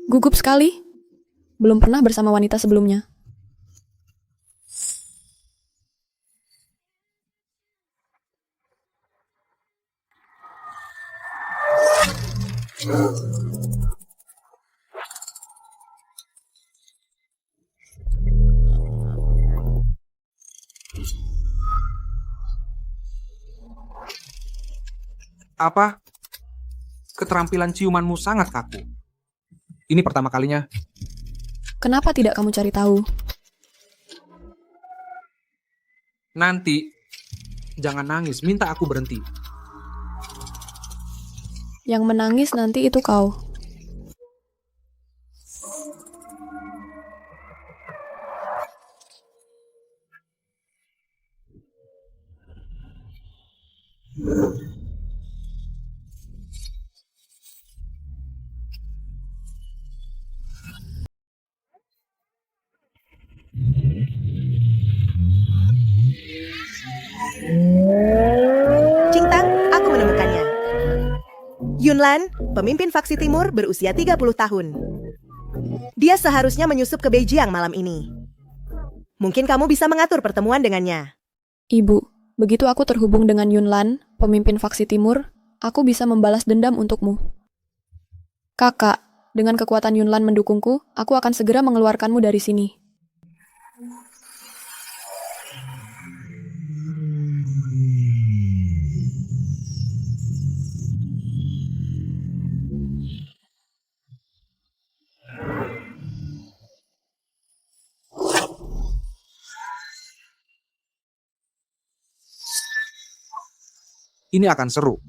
Gugup sekali. Belum pernah bersama wanita sebelumnya. Apa? Keterampilan ciumanmu sangat kaku. Ini pertama kalinya. Kenapa tidak kamu cari tahu? Nanti, jangan nangis, minta aku berhenti. Yang menangis nanti itu kau. Cingtang, aku menemukannya. Yunlan, pemimpin faksi timur berusia 30 tahun. Dia seharusnya menyusup ke Beijing malam ini. Mungkin kamu bisa mengatur pertemuan dengannya. Ibu, begitu aku terhubung dengan Yunlan, pemimpin faksi timur, aku bisa membalas dendam untukmu. Kakak, dengan kekuatan Yunlan mendukungku, aku akan segera mengeluarkanmu dari sini. Ini akan seru.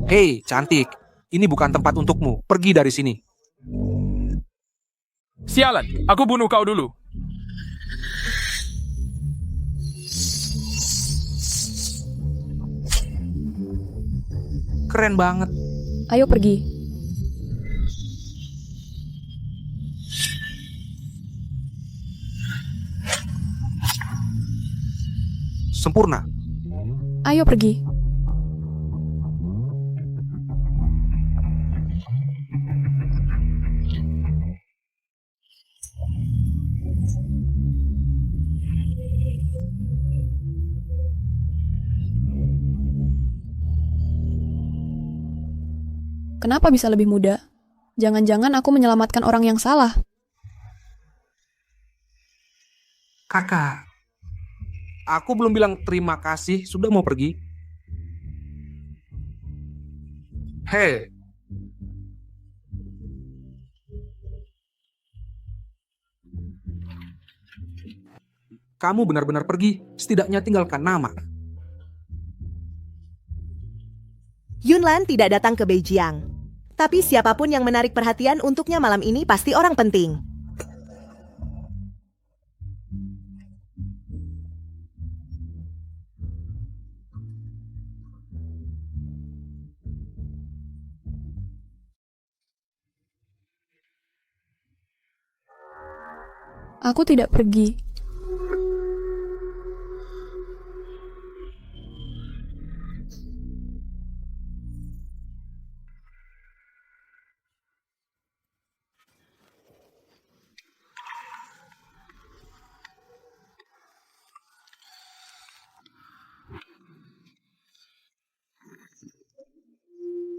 Hei, cantik. Ini bukan tempat untukmu. Pergi dari sini. Sialan, aku bunuh kau dulu. Keren banget. Ayo pergi. Sempurna. Ayo pergi. Kenapa bisa lebih muda? Jangan-jangan aku menyelamatkan orang yang salah. Kakak, aku belum bilang terima kasih, sudah mau pergi. Hei, kamu benar-benar pergi, setidaknya tinggalkan nama. Yunlan tidak datang ke Beijing. Tapi siapapun yang menarik perhatian untuknya malam ini pasti orang penting. Aku tidak pergi.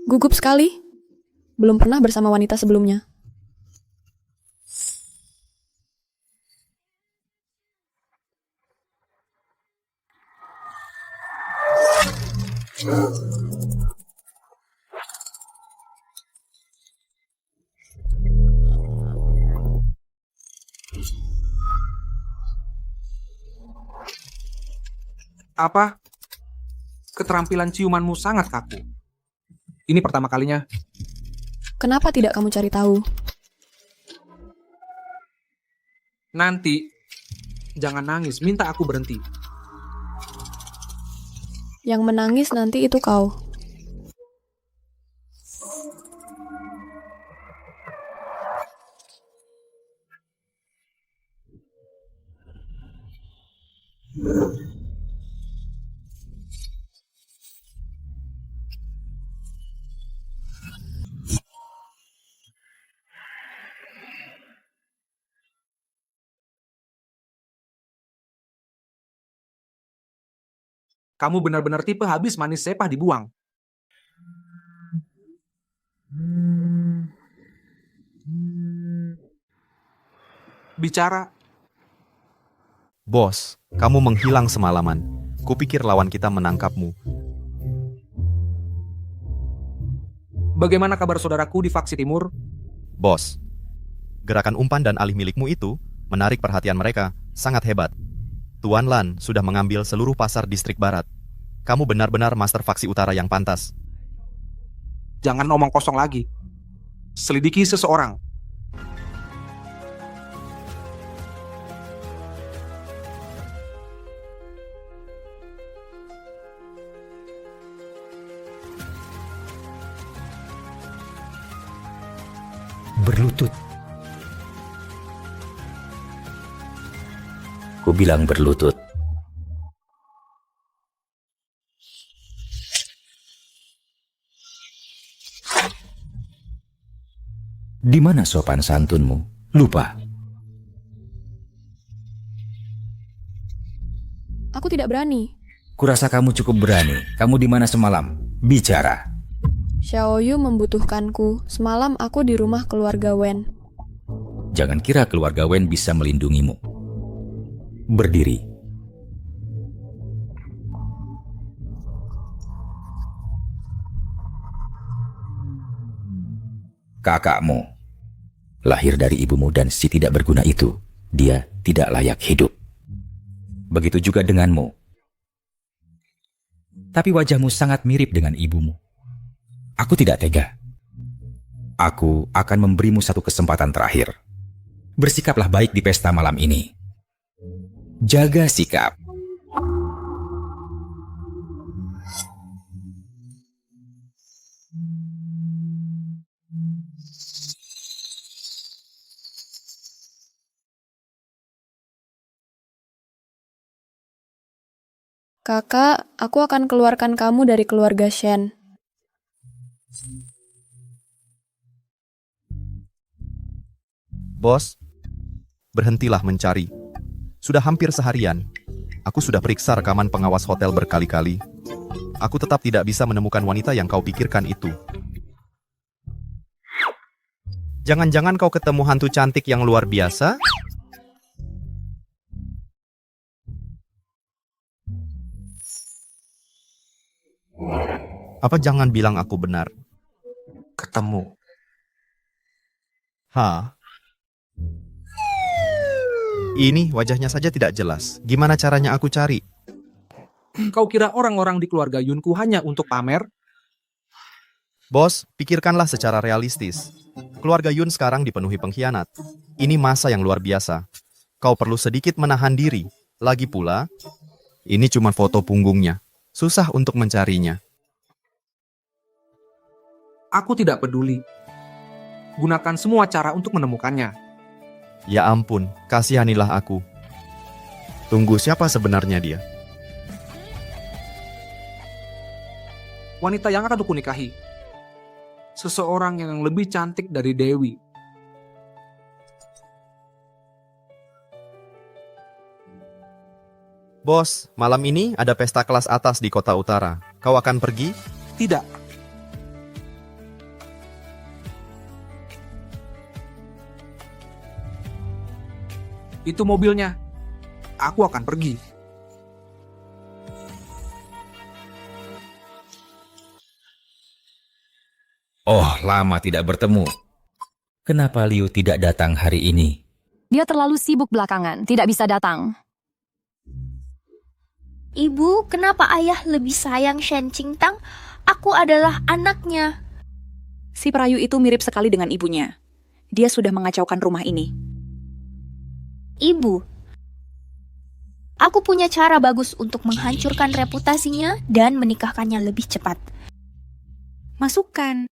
Gugup sekali. Belum pernah bersama wanita sebelumnya. Apa? Keterampilan ciumanmu sangat kaku. Ini pertama kalinya. Kenapa tidak kamu cari tahu? Nanti, jangan nangis, minta aku berhenti. Yang menangis nanti itu kau. Kamu benar-benar tipe habis manis sepah dibuang. Bicara. Bos, kamu menghilang semalaman. Kupikir lawan kita menangkapmu. Bagaimana kabar saudaraku di Faksi Timur? Bos, gerakan umpan dan alih milikmu itu menarik perhatian mereka. Sangat hebat. Tuan Lan sudah mengambil seluruh pasar distrik barat. Kamu benar-benar master Faksi Utara yang pantas. Jangan omong kosong lagi. Selidiki seseorang. Berlutut. Ku bilang berlutut. Di mana sopan santunmu? Lupa. Aku tidak berani. Kurasa kamu cukup berani. Kamu di mana semalam? Bicara. Xiaoyu membutuhkanku. Semalam aku di rumah keluarga Wen. Jangan kira keluarga Wen bisa melindungimu. Berdiri. Kakakmu lahir dari ibumu dan si tidak berguna itu. Dia tidak layak hidup. Begitu juga denganmu. Tapi wajahmu sangat mirip dengan ibumu. Aku tidak tega. Aku akan memberimu satu kesempatan terakhir. Bersikaplah baik di pesta malam ini. Jaga sikap. Kakak, aku akan keluarkan kamu dari keluarga Shen. Bos, berhentilah mencari. Sudah hampir seharian. Aku sudah periksa rekaman pengawas hotel berkali-kali. Aku tetap tidak bisa menemukan wanita yang kau pikirkan itu. Jangan-jangan kau ketemu hantu cantik yang luar biasa? Apa jangan bilang aku benar? Ketemu. Hah? Ini wajahnya saja tidak jelas. Gimana caranya aku cari? Kau kira orang-orang di keluarga Yunku hanya untuk pamer? Bos, pikirkanlah secara realistis. Keluarga Yun sekarang dipenuhi pengkhianat. Ini masa yang luar biasa. Kau perlu sedikit menahan diri. Lagi pula, ini cuma foto punggungnya. Susah untuk mencarinya. Aku tidak peduli. Gunakan semua cara untuk menemukannya. Ya ampun, kasihanilah aku. Tunggu, siapa sebenarnya dia? Wanita yang akan aku nikahi. Seseorang yang lebih cantik dari Dewi. Bos, malam ini ada pesta kelas atas di kota utara. Kau akan pergi? Tidak. Itu mobilnya. Aku akan pergi. Oh, lama tidak bertemu. Kenapa Liu tidak datang hari ini? Dia terlalu sibuk belakangan, tidak bisa datang. Ibu, kenapa ayah lebih sayang Shen Qingtang? Aku adalah anaknya. Si perayu itu mirip sekali dengan ibunya. Dia sudah mengacaukan rumah ini. Ibu, aku punya cara bagus untuk menghancurkan reputasinya dan menikahkannya lebih cepat. Masukkan.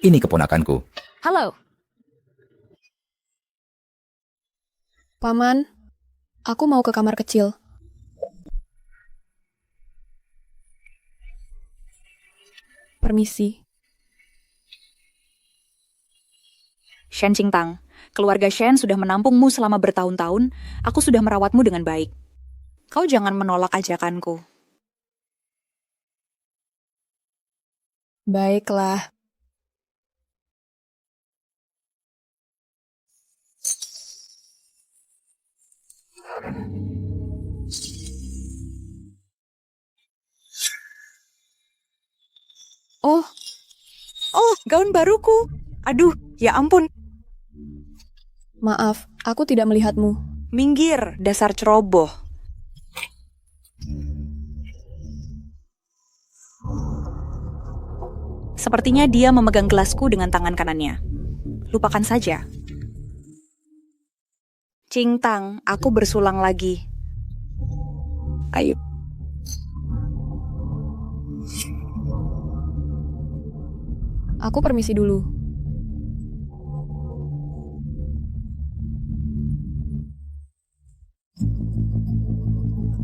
Ini keponakanku. Halo, Paman, aku mau ke kamar kecil. Permisi. Shen Qingtang, keluarga Shen sudah menampungmu selama bertahun-tahun. Aku sudah merawatmu dengan baik. Kau jangan menolak ajakanku. Baiklah. Oh, gaun baruku. Aduh, ya ampun. Maaf, aku tidak melihatmu. Minggir, dasar ceroboh. Sepertinya dia memegang gelasku dengan tangan kanannya. Lupakan saja. Qingtang, aku bersulang lagi. Ayo. Aku permisi dulu.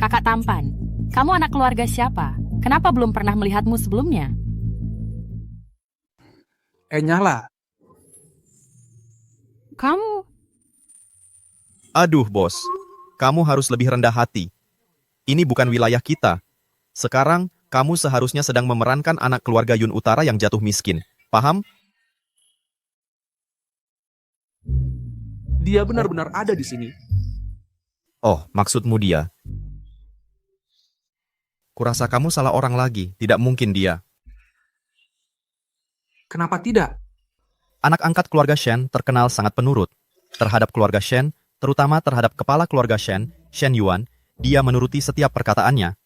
kakak tampan. Kamu anak keluarga siapa? Kenapa belum pernah melihatmu sebelumnya? Nyala. Kamu... Aduh, bos. Kamu harus lebih rendah hati. Ini bukan wilayah kita. Sekarang, kamu seharusnya sedang memerankan anak keluarga Yun Utara yang jatuh miskin. Paham? Dia benar-benar ada di sini. Oh, maksudmu dia. Kurasa kamu salah orang lagi. Tidak mungkin dia. Kenapa tidak? Anak angkat keluarga Shen terkenal sangat penurut. Terhadap keluarga Shen, terutama terhadap kepala keluarga Shen, Shen Yuan, dia menuruti setiap perkataannya.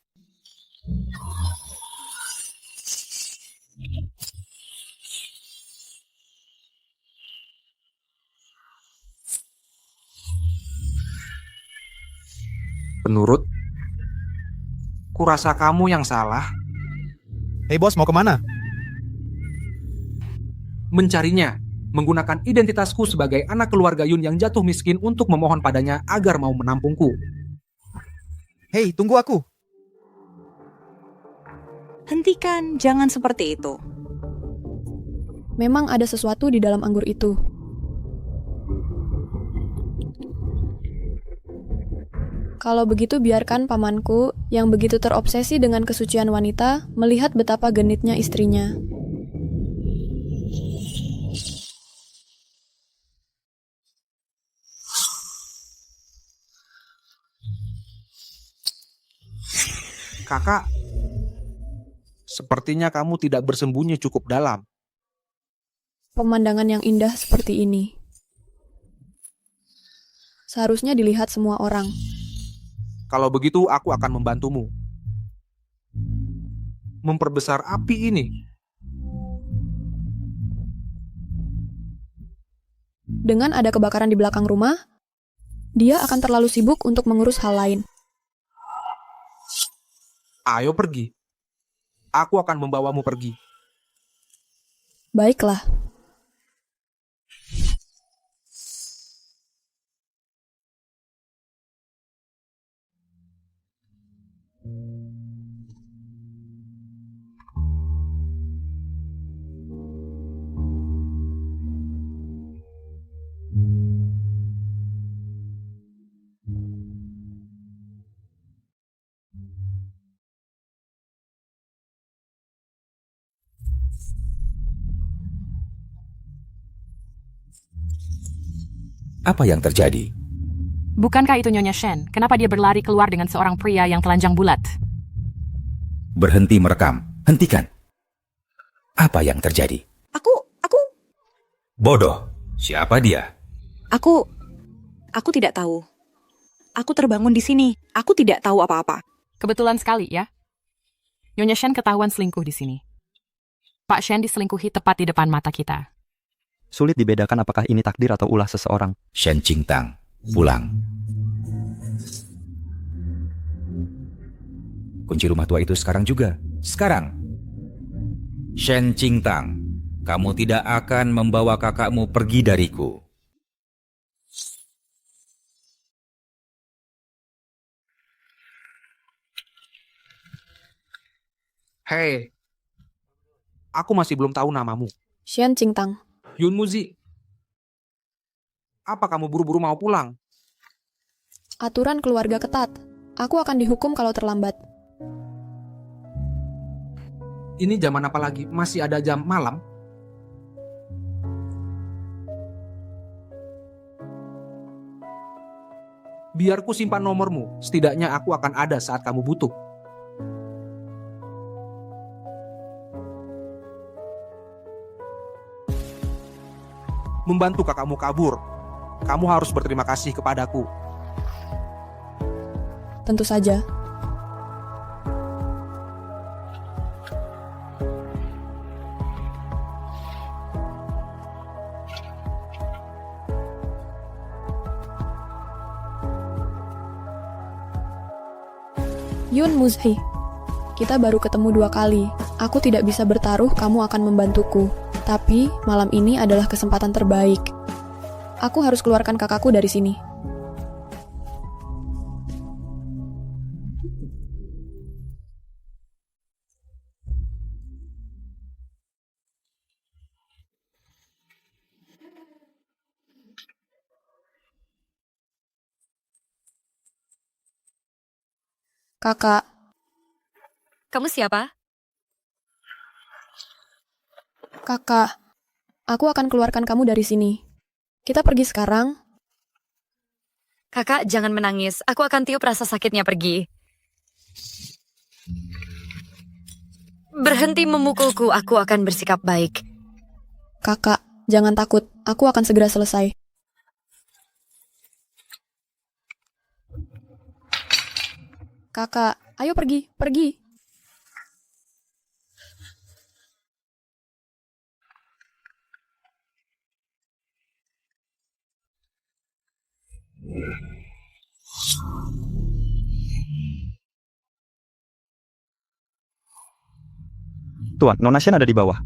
Penurut? Kurasa kamu yang salah. Hei bos, mau kemana? Mencarinya, menggunakan identitasku sebagai anak keluarga Yun yang jatuh miskin untuk memohon padanya agar mau menampungku. Hei, tunggu aku. Hentikan, jangan seperti itu. Memang ada sesuatu di dalam anggur itu. Kalau begitu biarkan pamanku, yang begitu terobsesi dengan kesucian wanita, melihat betapa genitnya istrinya. Kakak, sepertinya kamu tidak bersembunyi cukup dalam. Pemandangan yang indah seperti ini seharusnya dilihat semua orang. Kalau begitu, aku akan membantumu. Memperbesar api ini. Dengan ada kebakaran di belakang rumah, dia akan terlalu sibuk untuk mengurus hal lain. Ayo pergi. Aku akan membawamu pergi. Baiklah. Apa yang terjadi? Bukankah itu Nyonya Shen? Kenapa dia berlari keluar dengan seorang pria yang telanjang bulat? Berhenti merekam. Hentikan. Apa yang terjadi? Aku Bodoh. Siapa dia? Aku tidak tahu. Aku terbangun di sini. Aku tidak tahu apa-apa. Kebetulan sekali ya. Nyonya Shen ketahuan selingkuh di sini. Pak Shen diselingkuhi tepat di depan mata kita. Sulit dibedakan apakah ini takdir atau ulah seseorang. Shen Qingtang, pulang. Kunci rumah tua itu sekarang juga. Sekarang. Shen Qingtang, kamu tidak akan membawa kakakmu pergi dariku. Hei, aku masih belum tahu namamu. Shen Qingtang. Yun Muzi. Apa kamu buru-buru mau pulang? Aturan keluarga ketat. Aku akan dihukum kalau terlambat. Ini zaman apa lagi? Masih ada jam malam? Biar ku simpan nomormu, setidaknya aku akan ada saat kamu butuh. Membantu kakakmu kabur. Kamu harus berterima kasih kepadaku. Tentu saja. Yun Muzhi, kita baru ketemu 2 kali. Aku tidak bisa bertaruh kamu akan membantuku. Tapi, malam ini adalah kesempatan terbaik. Aku harus keluarkan kakakku dari sini. Kakak, Kamu siapa? kakak, aku akan keluarkan kamu dari sini. Kita pergi sekarang. Kakak, jangan menangis. Aku akan tiup rasa sakitnya pergi. Berhenti memukulku, aku akan bersikap baik. Kakak, jangan takut. Aku akan segera selesai. Kakak, ayo pergi, pergi. Tuan, Nona Shen ada di bawah.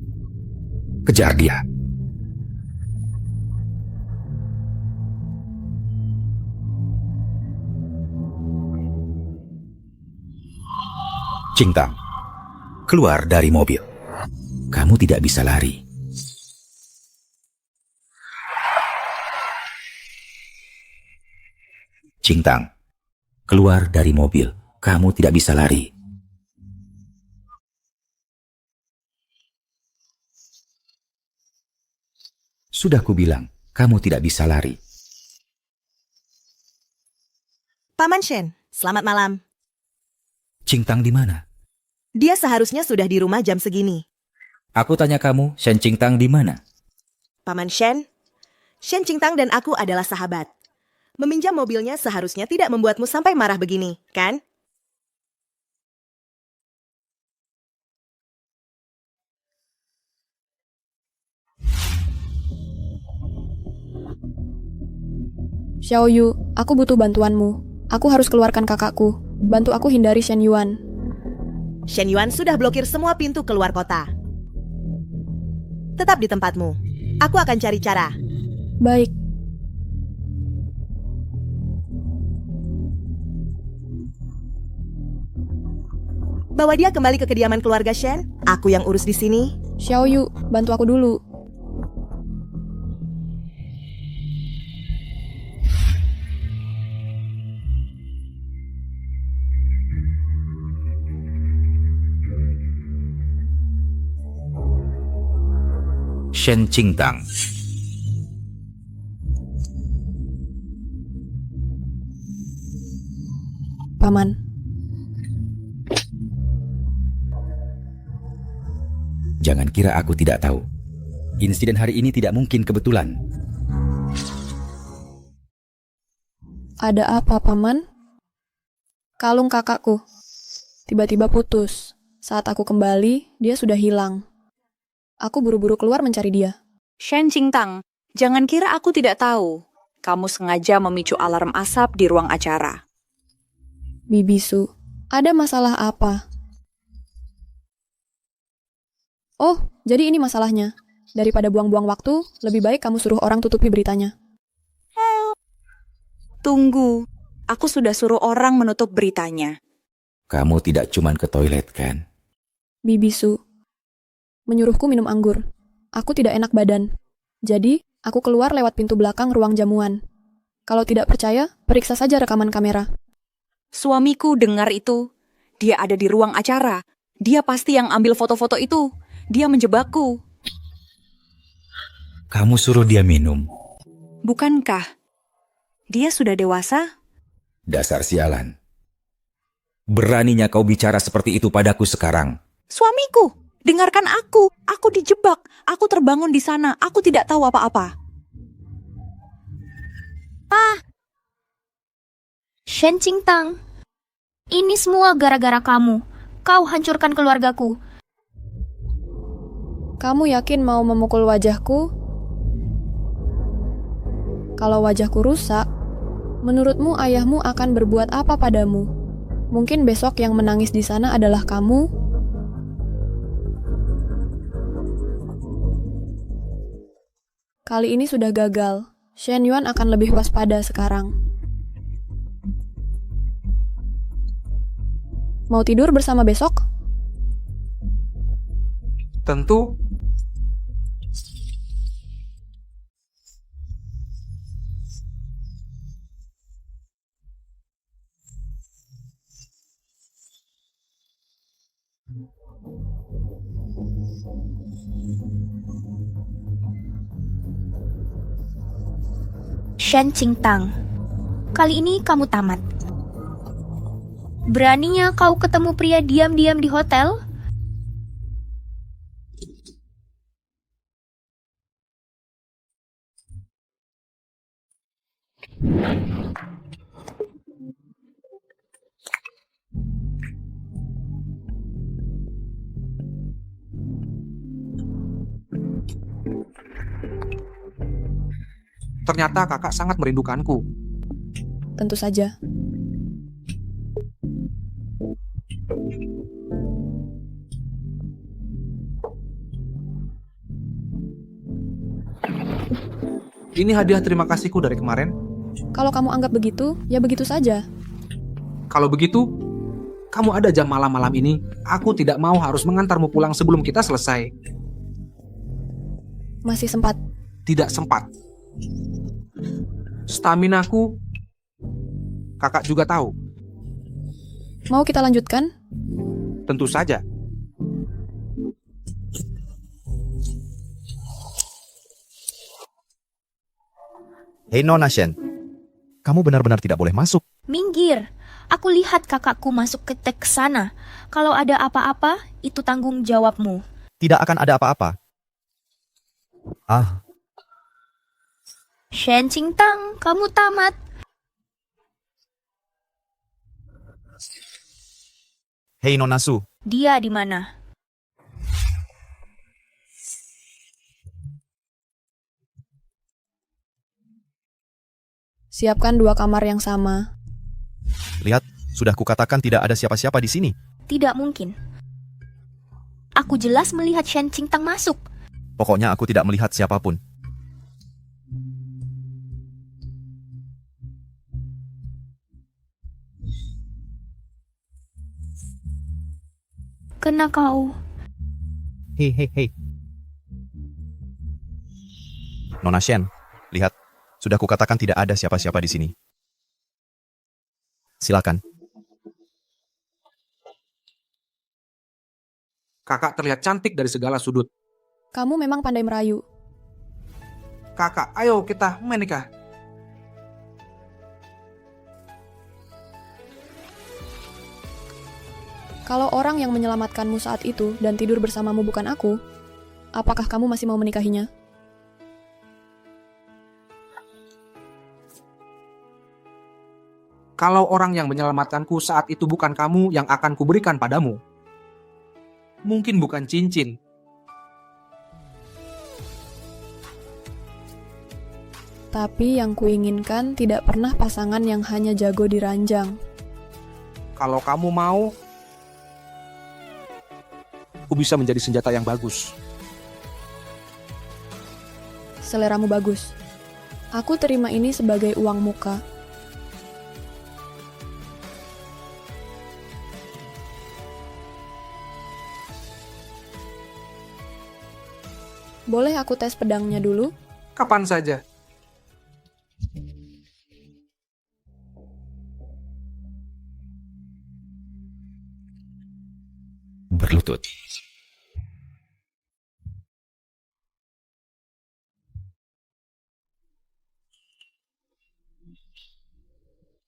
Kejar dia. Qingtang, keluar dari mobil. Kamu tidak bisa lari. Qingtang, keluar dari mobil. Kamu tidak bisa lari. Sudah kubilang, kamu tidak bisa lari. Paman Shen, selamat malam. Qingtang di mana? Dia seharusnya sudah di rumah jam segini. Aku tanya kamu, Shen Qingtang di mana? Paman Shen, Shen Qingtang dan aku adalah sahabat. Meminjam mobilnya seharusnya tidak membuatmu sampai marah begini, kan? Xiaoyu, aku butuh bantuanmu. Aku harus keluarkan kakakku. Bantu aku hindari Shen Yuan. Shen Yuan sudah blokir semua pintu keluar kota. Tetap di tempatmu. Aku akan cari cara. Baik. Bawa dia kembali ke kediaman keluarga Shen. Aku yang urus di sini. Xiaoyu, bantu aku dulu. Shen Qingtang. Paman. Jangan kira aku tidak tahu. Insiden hari ini tidak mungkin kebetulan. Ada apa, Paman? Kalung kakakku. Tiba-tiba putus. Saat aku kembali, dia sudah hilang. Aku buru-buru keluar mencari dia. Shen Qingtang, jangan kira aku tidak tahu. Kamu sengaja memicu alarm asap di ruang acara. Bibi Su, ada masalah apa? Oh, jadi ini masalahnya. Daripada buang-buang waktu, lebih baik kamu suruh orang tutupi beritanya. Tunggu, aku sudah suruh orang menutup beritanya. Kamu tidak cuman ke toilet, kan? Bibi Su, menyuruhku minum anggur. Aku tidak enak badan. Jadi, aku keluar lewat pintu belakang ruang jamuan. Kalau tidak percaya, periksa saja rekaman kamera. Suamiku dengar itu. Dia ada di ruang acara. Dia pasti yang ambil foto-foto itu. Dia menjebakku. Kamu suruh dia minum. Bukankah dia sudah dewasa? Dasar sialan. Beraninya kau bicara seperti itu padaku sekarang. Suamiku, dengarkan aku. Aku dijebak. Aku terbangun di sana. Aku tidak tahu apa-apa. Shen Qingtang, ini semua gara-gara kamu. Kau hancurkan keluargaku. Kamu yakin mau memukul wajahku? Kalau wajahku rusak, menurutmu ayahmu akan berbuat apa padamu? Mungkin besok yang menangis di sana adalah kamu? Kali ini sudah gagal. Shen Yuan akan lebih waspada sekarang. Mau tidur bersama besok? Tentu. Shen Qingtang, kali ini kamu tamat. Beraninya kau ketemu pria diam-diam di hotel? Ternyata kakak sangat merindukanku. Tentu saja. Ini hadiah terima kasihku dari kemarin. Kalau kamu anggap begitu, ya begitu saja. Kalau begitu, kamu ada jam malam-malam ini. Aku tidak mau harus mengantarmu pulang sebelum kita selesai. Masih sempat. Tidak sempat. Staminaku, kakak juga tahu. Mau kita lanjutkan? Tentu saja. Hei Nona Shen, kamu benar-benar tidak boleh masuk. Minggir. Aku lihat kakakku masuk ke sana. Kalau ada apa-apa, itu tanggung jawabmu. Tidak akan ada apa-apa. Shen Qingtang, kamu tamat. Hei Nona Su, Dia di mana? Siapkan 2 kamar yang sama. lihat, sudah kukatakan tidak ada siapa-siapa di sini. Tidak mungkin. Aku jelas melihat Shen Qingtang masuk. Pokoknya aku tidak melihat siapapun. Kena kau. Hei. Nona Shen, lihat, sudah kukatakan tidak ada siapa-siapa di sini. Silakan. Kakak terlihat cantik dari segala sudut. Kamu memang pandai merayu. Kakak, ayo kita menikah. Kalau orang yang menyelamatkanmu saat itu dan tidur bersamamu bukan aku, apakah kamu masih mau menikahinya? Kalau orang yang menyelamatkanku saat itu bukan kamu yang akan kuberikan padamu. Mungkin bukan cincin. Tapi yang kuinginkan tidak pernah pasangan yang hanya jago di ranjang. Kalau kamu mau, aku bisa menjadi senjata yang bagus. Seleramu bagus. Aku terima ini sebagai uang muka. Boleh aku tes pedangnya dulu? Kapan saja. Berlutut.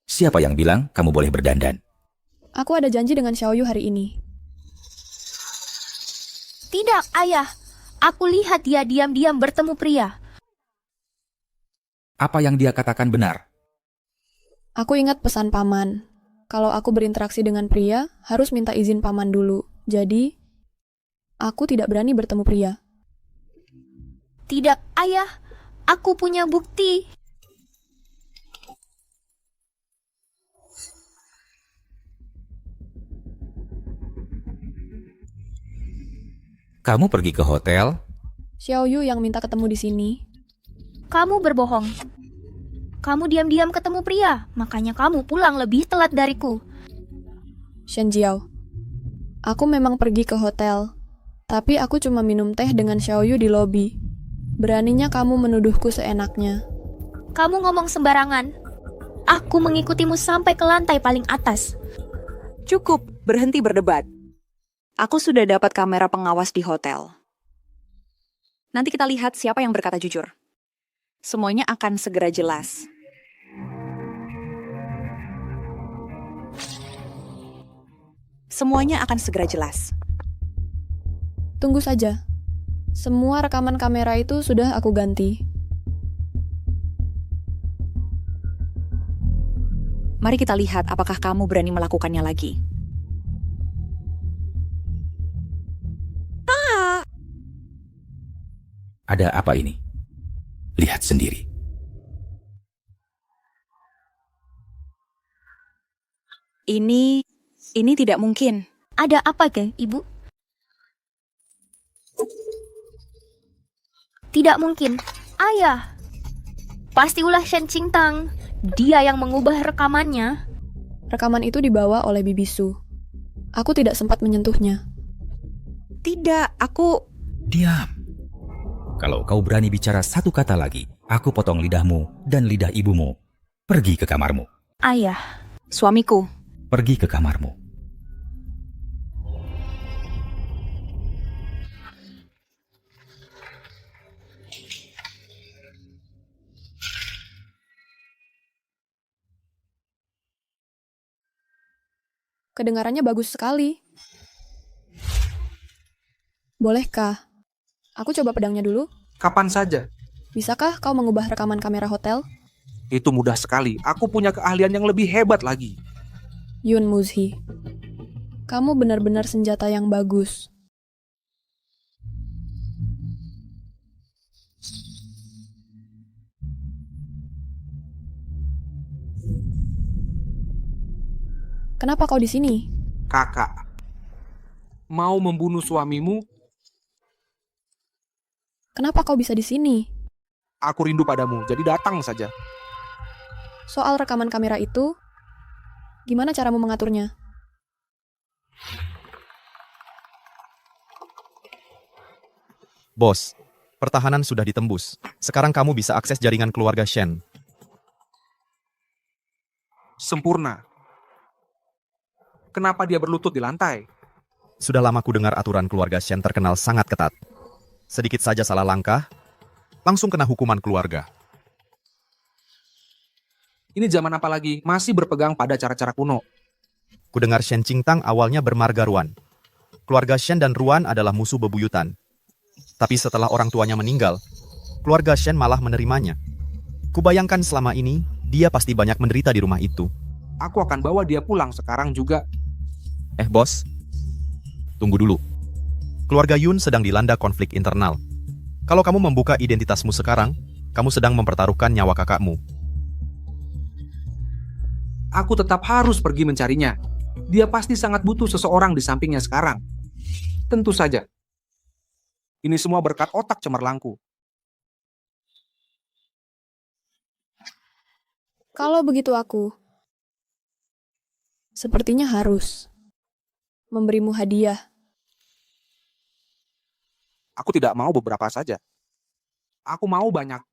Siapa yang bilang kamu boleh berdandan? Aku ada janji dengan Xiaoyu hari ini. Tidak, ayah. Aku lihat dia diam-diam bertemu pria. Apa yang dia katakan benar? Aku ingat pesan paman. Kalau aku berinteraksi dengan pria, harus minta izin paman dulu. Jadi, aku tidak berani bertemu pria. Tidak, ayah. Aku punya bukti. Kamu pergi ke hotel? Xiaoyu yang minta ketemu di sini. Kamu berbohong. Kamu diam-diam ketemu pria, makanya kamu pulang lebih telat dariku. Shen Jiao, aku memang pergi ke hotel, tapi aku cuma minum teh dengan Xiaoyu di lobi. Beraninya kamu menuduhku seenaknya. Kamu ngomong sembarangan. Aku mengikutimu sampai ke lantai paling atas. Cukup, berhenti berdebat. Aku sudah dapat kamera pengawas di hotel. Nanti kita lihat siapa yang berkata jujur. Semuanya akan segera jelas. Semuanya akan segera jelas. Tunggu saja. Semua rekaman kamera itu sudah aku ganti. Mari kita lihat apakah kamu berani melakukannya lagi. Ada apa ini? Lihat sendiri. Ini tidak mungkin. Ada apa ke, Ibu? Tidak mungkin. Ayah. Pasti ulah Shen Qingtang. Dia yang mengubah rekamannya. Rekaman itu dibawa oleh Bibisu. Aku tidak sempat menyentuhnya. Tidak, aku... Diam. Kalau kau berani bicara satu kata lagi, aku potong lidahmu dan lidah ibumu. Pergi ke kamarmu. Ayah. Suamiku. Pergi ke kamarmu. Kedengarannya bagus sekali. Bolehkah? Aku coba pedangnya dulu. Kapan saja. Bisakah kau mengubah rekaman kamera hotel? Itu mudah sekali. Aku punya keahlian yang lebih hebat lagi. Yun Muzhi, kamu benar-benar senjata yang bagus. Kenapa kau di sini? Kakak, mau membunuh suamimu? Kenapa kau bisa di sini? Aku rindu padamu, jadi datang saja. Soal rekaman kamera itu, gimana caramu mengaturnya? Bos, pertahanan sudah ditembus. Sekarang kamu bisa akses jaringan keluarga Shen. Sempurna. Kenapa dia berlutut di lantai? Sudah lama ku dengar aturan keluarga Shen terkenal sangat ketat. Sedikit saja salah langkah, langsung kena hukuman keluarga. Ini zaman apa lagi? Masih berpegang pada cara-cara kuno. Kudengar Shen Qingtang awalnya bermarga Ruan. Keluarga Shen dan Ruan adalah musuh bebuyutan. Tapi setelah orang tuanya meninggal, keluarga Shen malah menerimanya. Kubayangkan selama ini, dia pasti banyak menderita di rumah itu. Aku akan bawa dia pulang sekarang juga. Bos. Tunggu dulu. Keluarga Yun sedang dilanda konflik internal. Kalau kamu membuka identitasmu sekarang, kamu sedang mempertaruhkan nyawa kakakmu. Aku tetap harus pergi mencarinya. Dia pasti sangat butuh seseorang di sampingnya sekarang. Tentu saja. Ini semua berkat otak cemerlangku. Kalau begitu aku, sepertinya harus memberimu hadiah. Aku tidak mau beberapa saja. Aku mau banyak.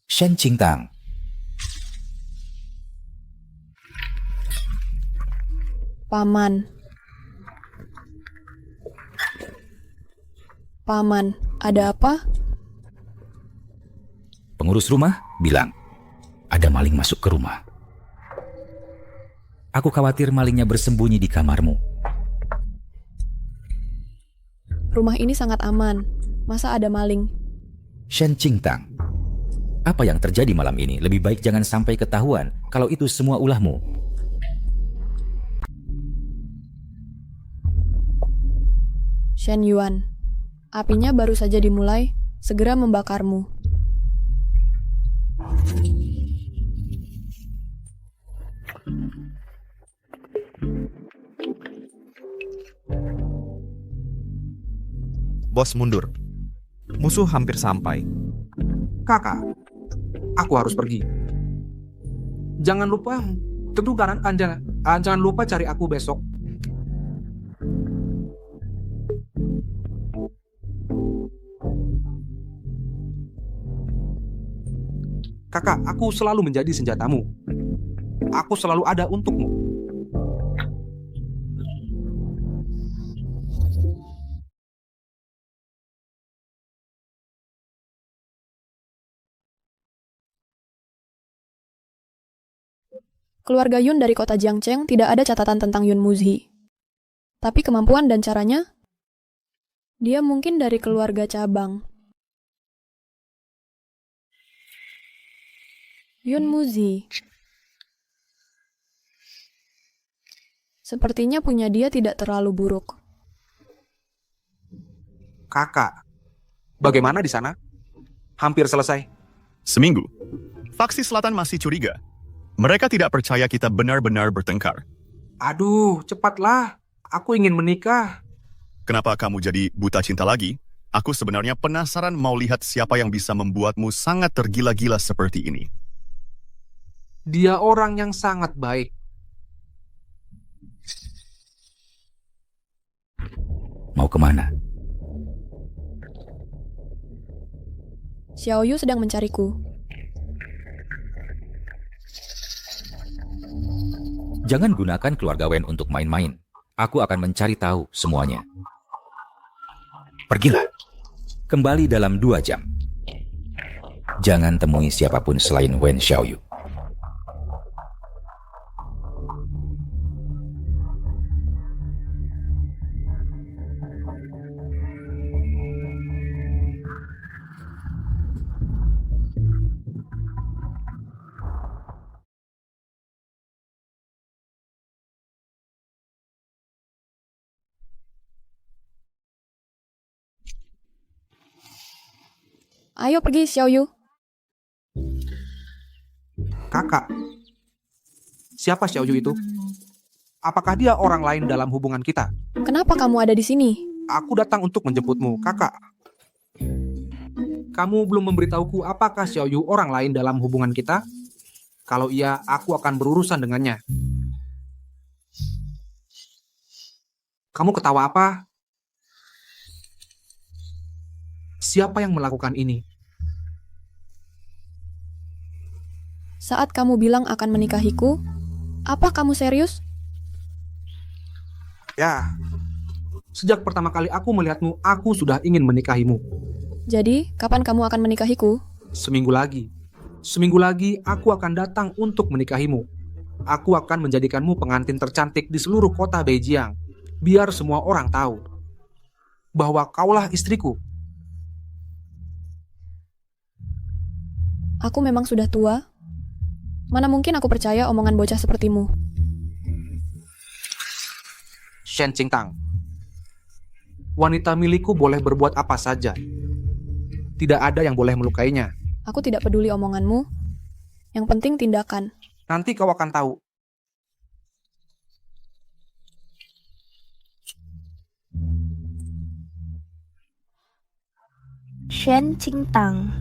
Shen Qingtang. Paman. Paman, ada apa? Pengurus rumah bilang, ada maling masuk ke rumah. Aku khawatir malingnya bersembunyi di kamarmu. Rumah ini sangat aman. Masa ada maling? Shen Qingtang, apa yang terjadi malam ini? Lebih baik jangan sampai ketahuan kalau itu semua ulahmu. Shen Yuan, apinya baru saja dimulai, segera membakarmu. Bos mundur. Musuh hampir sampai. Kakak, aku harus pergi. Jangan lupa, jangan lupa cari aku besok. Kakak, aku selalu menjadi senjatamu. Aku selalu ada untukmu. Keluarga Yun dari kota Jiangcheng tidak ada catatan tentang Yun Muzhi. Tapi kemampuan dan caranya, dia mungkin dari keluarga cabang. Yun Muzhi. Sepertinya punya dia tidak terlalu buruk. Kakak, bagaimana di sana? Hampir selesai. Seminggu. Faksi Selatan masih curiga. Mereka tidak percaya kita benar-benar bertengkar. Aduh, cepatlah. Aku ingin menikah. Kenapa kamu jadi buta cinta lagi? Aku sebenarnya penasaran mau lihat siapa yang bisa membuatmu sangat tergila-gila seperti ini. Dia orang yang sangat baik. Mau kemana? Xiao Yu sedang mencariku. Jangan gunakan keluarga Wen untuk main-main. Aku akan mencari tahu semuanya. Pergilah. Kembali dalam 2 jam. Jangan temui siapapun selain Wen Xiaoyu. Ayo pergi, Xiao Yu. Kakak, siapa Xiao Yu itu? Apakah dia orang lain dalam hubungan kita? Kenapa kamu ada di sini? Aku datang untuk menjemputmu, kakak. Kamu belum memberitahuku apakah Xiao Yu orang lain dalam hubungan kita? Kalau iya, aku akan berurusan dengannya. Kamu ketawa apa? Siapa yang melakukan ini? Saat kamu bilang akan menikahiku, apa kamu serius? Ya, sejak pertama kali aku melihatmu, aku sudah ingin menikahimu. Jadi, kapan kamu akan menikahiku? Seminggu lagi. Seminggu lagi aku akan datang untuk menikahimu. Aku akan menjadikanmu pengantin tercantik di seluruh kota Beijing. Biar semua orang tahu bahwa kaulah istriku. Aku memang sudah tua. Mana mungkin aku percaya omongan bocah sepertimu. Shen Qingtang. Wanita milikku boleh berbuat apa saja. Tidak ada yang boleh melukainya. Aku tidak peduli omonganmu. Yang penting tindakan. Nanti kau akan tahu. Shen Qingtang.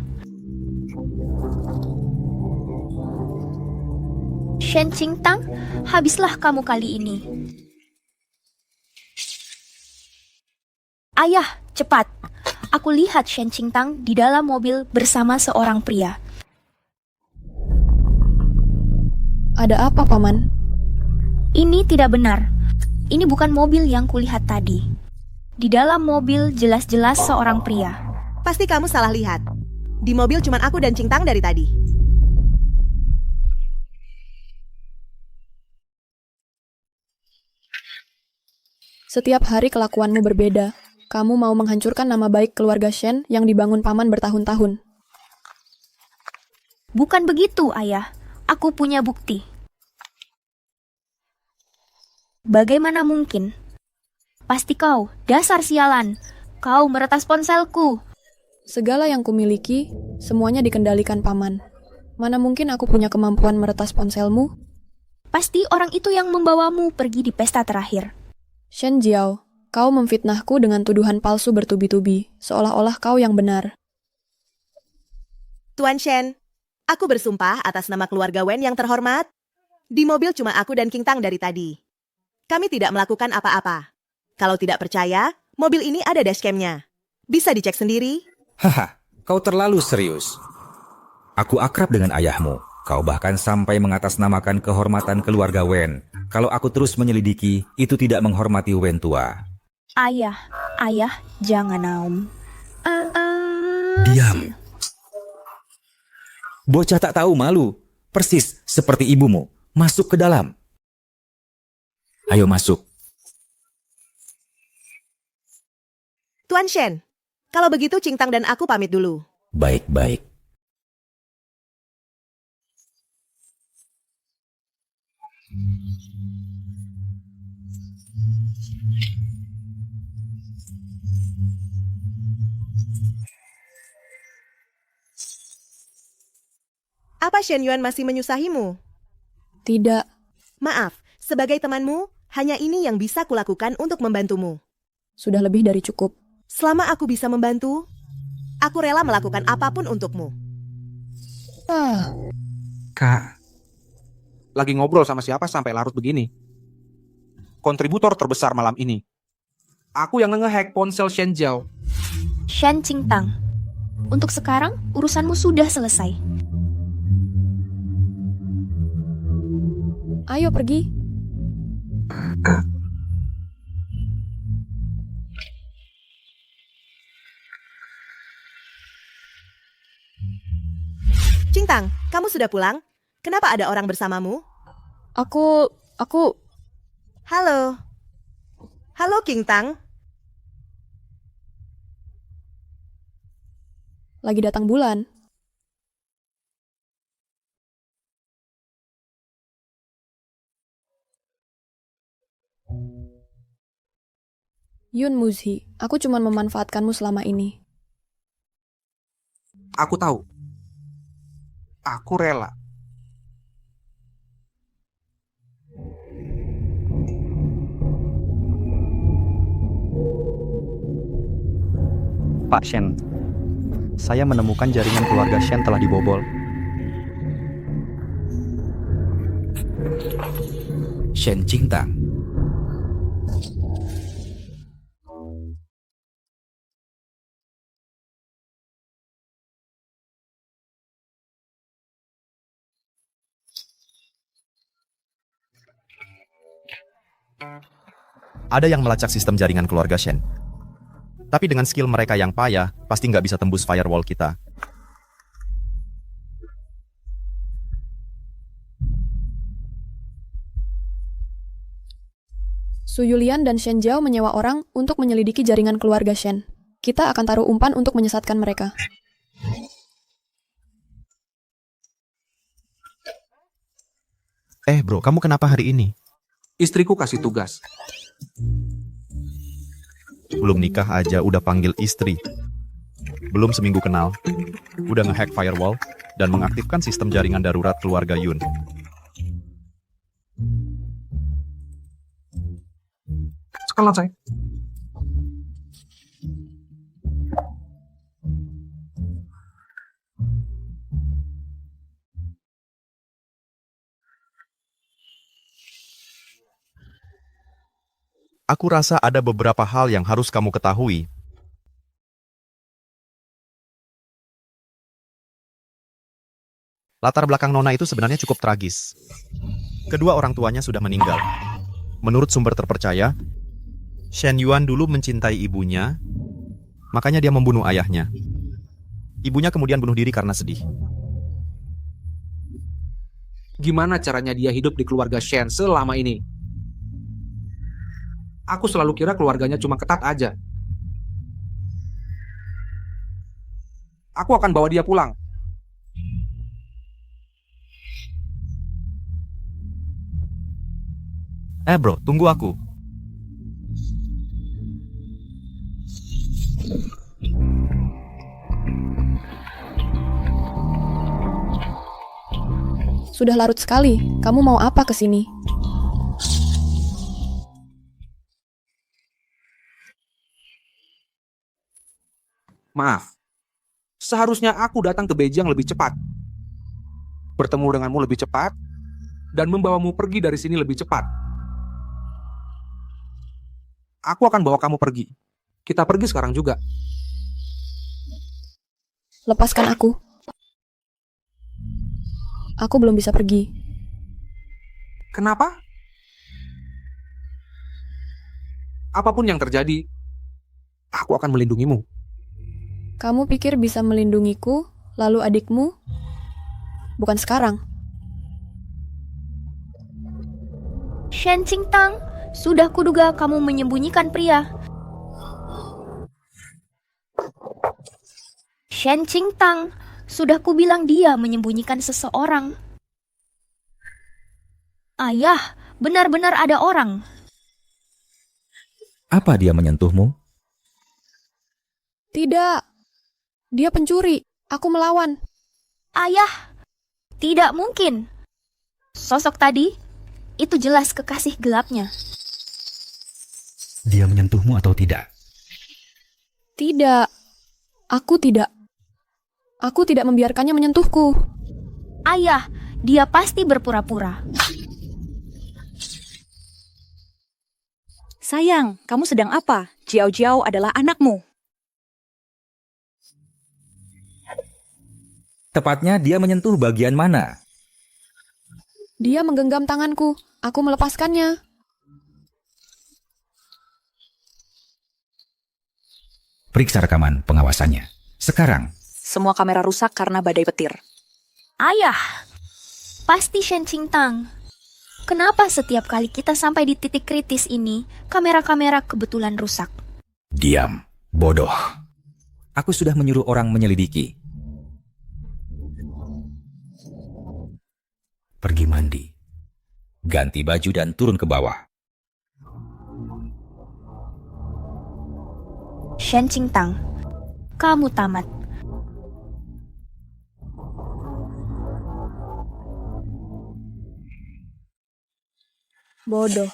Shen Qingtang, habislah kamu kali ini. Ayah, cepat. Aku lihat Shen Qingtang di dalam mobil bersama seorang pria. Ada apa, Paman? Ini tidak benar. Ini bukan mobil yang kulihat tadi. Di dalam mobil jelas-jelas seorang pria. Pasti kamu salah lihat. Di mobil cuma aku dan Qingtang dari tadi. Setiap hari kelakuanmu berbeda. Kamu mau menghancurkan nama baik keluarga Shen yang dibangun Paman bertahun-tahun. Bukan begitu, Ayah. Aku punya bukti. Bagaimana mungkin? Pasti kau, dasar sialan. Kau meretas ponselku. Segala yang kumiliki, semuanya dikendalikan Paman. Mana mungkin aku punya kemampuan meretas ponselmu? Pasti orang itu yang membawamu pergi di pesta terakhir. Shen Jiao, kau memfitnahku dengan tuduhan palsu bertubi-tubi, seolah-olah kau yang benar. Tuan Shen, aku bersumpah atas nama keluarga Wen yang terhormat. Di mobil cuma aku dan Qingtang dari tadi. Kami tidak melakukan apa-apa. Kalau tidak percaya, mobil ini ada dashcam-nya. Bisa dicek sendiri. Haha, kau terlalu serius. Aku akrab dengan ayahmu. Kau bahkan sampai mengatasnamakan kehormatan keluarga Wen. Kalau aku terus menyelidiki, itu tidak menghormati Wen tua. Ayah, jangan naum. Diam. Bocah tak tahu malu. Persis seperti ibumu. Masuk ke dalam. Ayo masuk. Tuan Shen, kalau begitu Qingtang dan aku pamit dulu. Baik-baik. Apa Shen Yuan masih menyusahimu? Tidak. Maaf, sebagai temanmu, hanya ini yang bisa kulakukan untuk membantumu. Sudah lebih dari cukup. Selama aku bisa membantu, aku rela melakukan apapun untukmu. Kak, lagi ngobrol sama siapa sampai larut begini? Kontributor terbesar malam ini. Aku yang nge-hack ponsel Shen Jiao. Shen Qingtang, untuk sekarang urusanmu sudah selesai. Ayo pergi. Qingtang, kamu sudah pulang? Kenapa ada orang bersamamu? Aku... Halo. Halo, Qingtang. Lagi datang bulan. Yun Muzhi, aku cuma memanfaatkanmu selama ini. Aku tahu. Aku rela. Pak Shen, saya menemukan jaringan keluarga Shen telah dibobol. Shen Qingtang. Ada yang melacak sistem jaringan keluarga Shen. Tapi dengan skill mereka yang payah, pasti nggak bisa tembus firewall kita. Su Yulian dan Shen Jiao menyewa orang untuk menyelidiki jaringan keluarga Shen. Kita akan taruh umpan untuk menyesatkan mereka. Bro, kamu kenapa hari ini? Istriku kasih tugas. Belum nikah aja udah panggil istri. Belum seminggu kenal, udah ngehack firewall dan mengaktifkan sistem jaringan darurat keluarga Yun. Sekarang saya. Aku rasa ada beberapa hal yang harus kamu ketahui. Latar belakang Nona itu sebenarnya cukup tragis. Kedua orang tuanya sudah meninggal. Menurut sumber terpercaya, Shen Yuan dulu mencintai ibunya, makanya dia membunuh ayahnya. Ibunya kemudian bunuh diri karena sedih. Gimana caranya dia hidup di keluarga Shen selama ini? Aku selalu kira keluarganya cuma ketat aja. Aku akan bawa dia pulang. Bro, tunggu aku. Sudah larut sekali. Kamu mau apa ke sini? Maaf. Seharusnya aku datang ke Beijing lebih cepat. Bertemu denganmu lebih cepat dan membawamu pergi dari sini lebih cepat. Aku akan bawa kamu pergi. Kita pergi sekarang juga. Lepaskan aku. Aku belum bisa pergi. Kenapa? Apapun yang terjadi, aku akan melindungimu. Kamu pikir bisa melindungiku, lalu adikmu? Bukan sekarang. Shen Qingtang, sudah kuduga kamu menyembunyikan pria. Shen Qingtang, sudah kubilang dia menyembunyikan seseorang. Ayah, benar-benar ada orang. Apa dia menyentuhmu? Tidak. Dia pencuri. Aku melawan. Ayah, tidak mungkin. Sosok tadi, itu jelas kekasih gelapnya. Dia menyentuhmu atau tidak? Tidak. Aku tidak. Aku tidak membiarkannya menyentuhku. Ayah, dia pasti berpura-pura. Sayang, kamu sedang apa? Jiao Jiao adalah anakmu. Tepatnya dia menyentuh bagian mana? Dia menggenggam tanganku. Aku melepaskannya. Periksa rekaman pengawasannya. Sekarang. Semua kamera rusak karena badai petir. Ayah, pasti Shen Qingtang. Kenapa setiap kali kita sampai di titik kritis ini, kamera-kamera kebetulan rusak? Diam, bodoh. Aku sudah menyuruh orang menyelidiki. Pergi mandi, ganti baju dan turun ke bawah. Shen Qingtang, kamu tamat. Bodoh.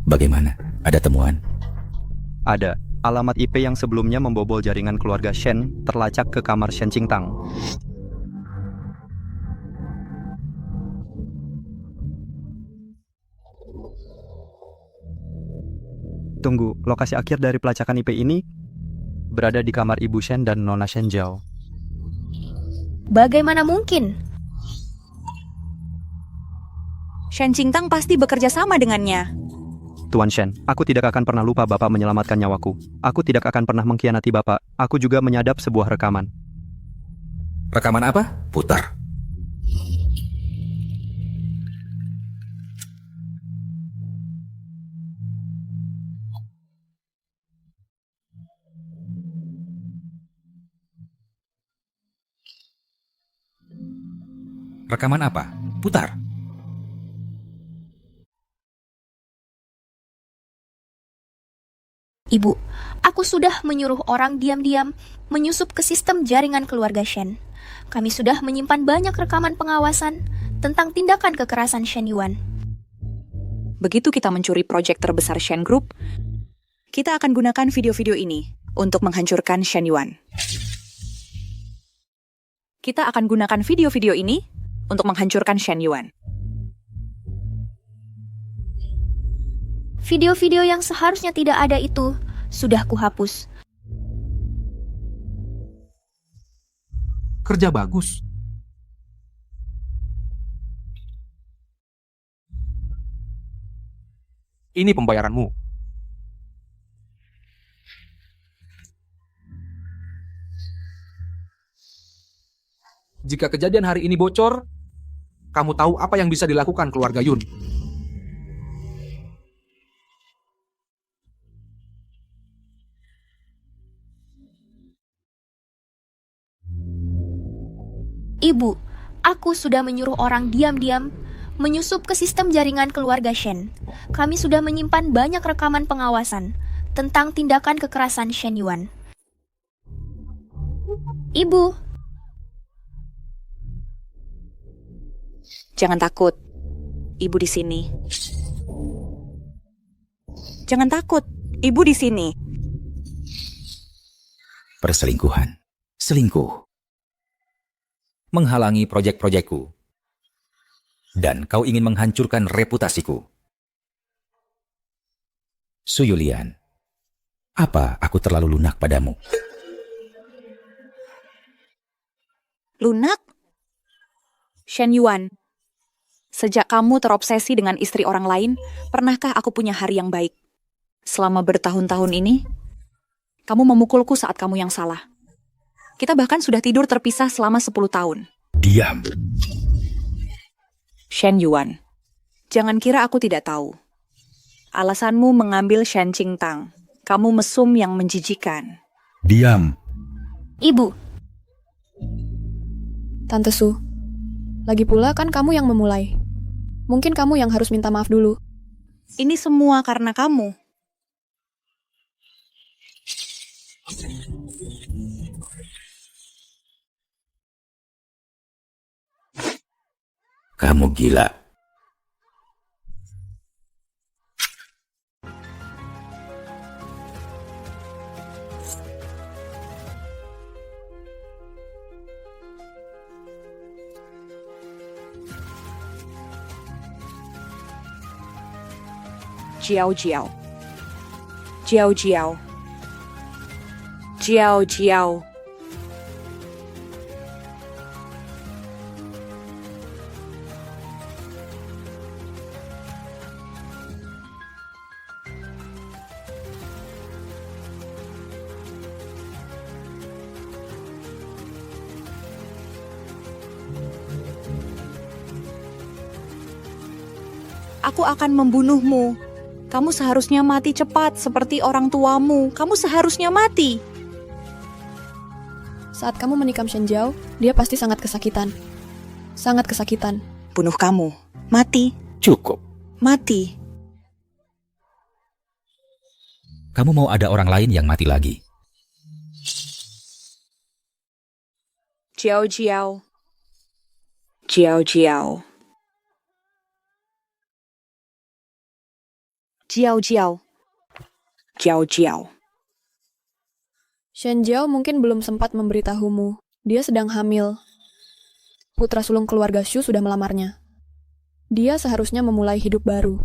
Bagaimana? Ada temuan? Ada. Alamat IP yang sebelumnya membobol jaringan keluarga Shen terlacak ke kamar Shen Qingtang. Tunggu, lokasi akhir dari pelacakan IP ini berada di kamar Ibu Shen dan Nona Shen Jiao. Bagaimana mungkin? Shen Qingtang pasti bekerja sama dengannya. Tuan Shen, aku tidak akan pernah lupa Bapak menyelamatkan nyawaku. Aku tidak akan pernah mengkhianati Bapak. Aku juga menyadap sebuah rekaman. Rekaman apa? Putar. Rekaman apa? Putar. Ibu, aku sudah menyuruh orang diam-diam menyusup ke sistem jaringan keluarga Shen. Kami sudah menyimpan banyak rekaman pengawasan tentang tindakan kekerasan Shen Yuan. Begitu kita mencuri proyek terbesar Shen Group, kita akan gunakan video-video ini untuk menghancurkan Shen Yuan. Kita akan gunakan video-video ini untuk menghancurkan Shen Yuan. Video-video yang seharusnya tidak ada itu sudah kuhapus. Kerja bagus. Ini pembayaranmu. Jika kejadian hari ini bocor, kamu tahu apa yang bisa dilakukan keluarga Yun. Ibu, aku sudah menyuruh orang diam-diam menyusup ke sistem jaringan keluarga Shen. Kami sudah menyimpan banyak rekaman pengawasan tentang tindakan kekerasan Shen Yuan. Ibu, Jangan takut, ibu di sini. Jangan takut, ibu di sini. Perselingkuhan. Selingkuh. Menghalangi proyek-proyekku. Dan kau ingin menghancurkan reputasiku. Su Yulian, apa aku terlalu lunak padamu? Lunak? Shen Yuan, sejak kamu terobsesi dengan istri orang lain, pernahkah aku punya hari yang baik? Selama bertahun-tahun ini, kamu memukulku saat kamu yang salah. Kita bahkan sudah tidur terpisah selama 10 tahun. Diam. Shen Yuan, jangan kira aku tidak tahu. Alasanmu mengambil Shen Qingtang. Kamu mesum yang menjijikan. Diam. Ibu. Tante Su, lagi pula kan kamu yang memulai. Mungkin kamu yang harus minta maaf dulu. Ini semua karena kamu. Kamu gila. Jiao Jiao. Jiao Jiao. Jiao Jiao. Aku akan membunuhmu. Kamu seharusnya mati cepat seperti orang tuamu. Kamu seharusnya mati. Saat kamu menikam Shen Jiao, dia pasti sangat kesakitan. Sangat kesakitan. Bunuh kamu. Mati. Cukup. Mati. Kamu mau ada orang lain yang mati lagi. Jiao Jiao. Jiao Jiao. Jiao Jiao. Jiao Jiao. Shen Jiao mungkin belum sempat memberitahumu. Dia sedang hamil. Putra sulung keluarga Xu sudah melamarnya. Dia seharusnya memulai hidup baru.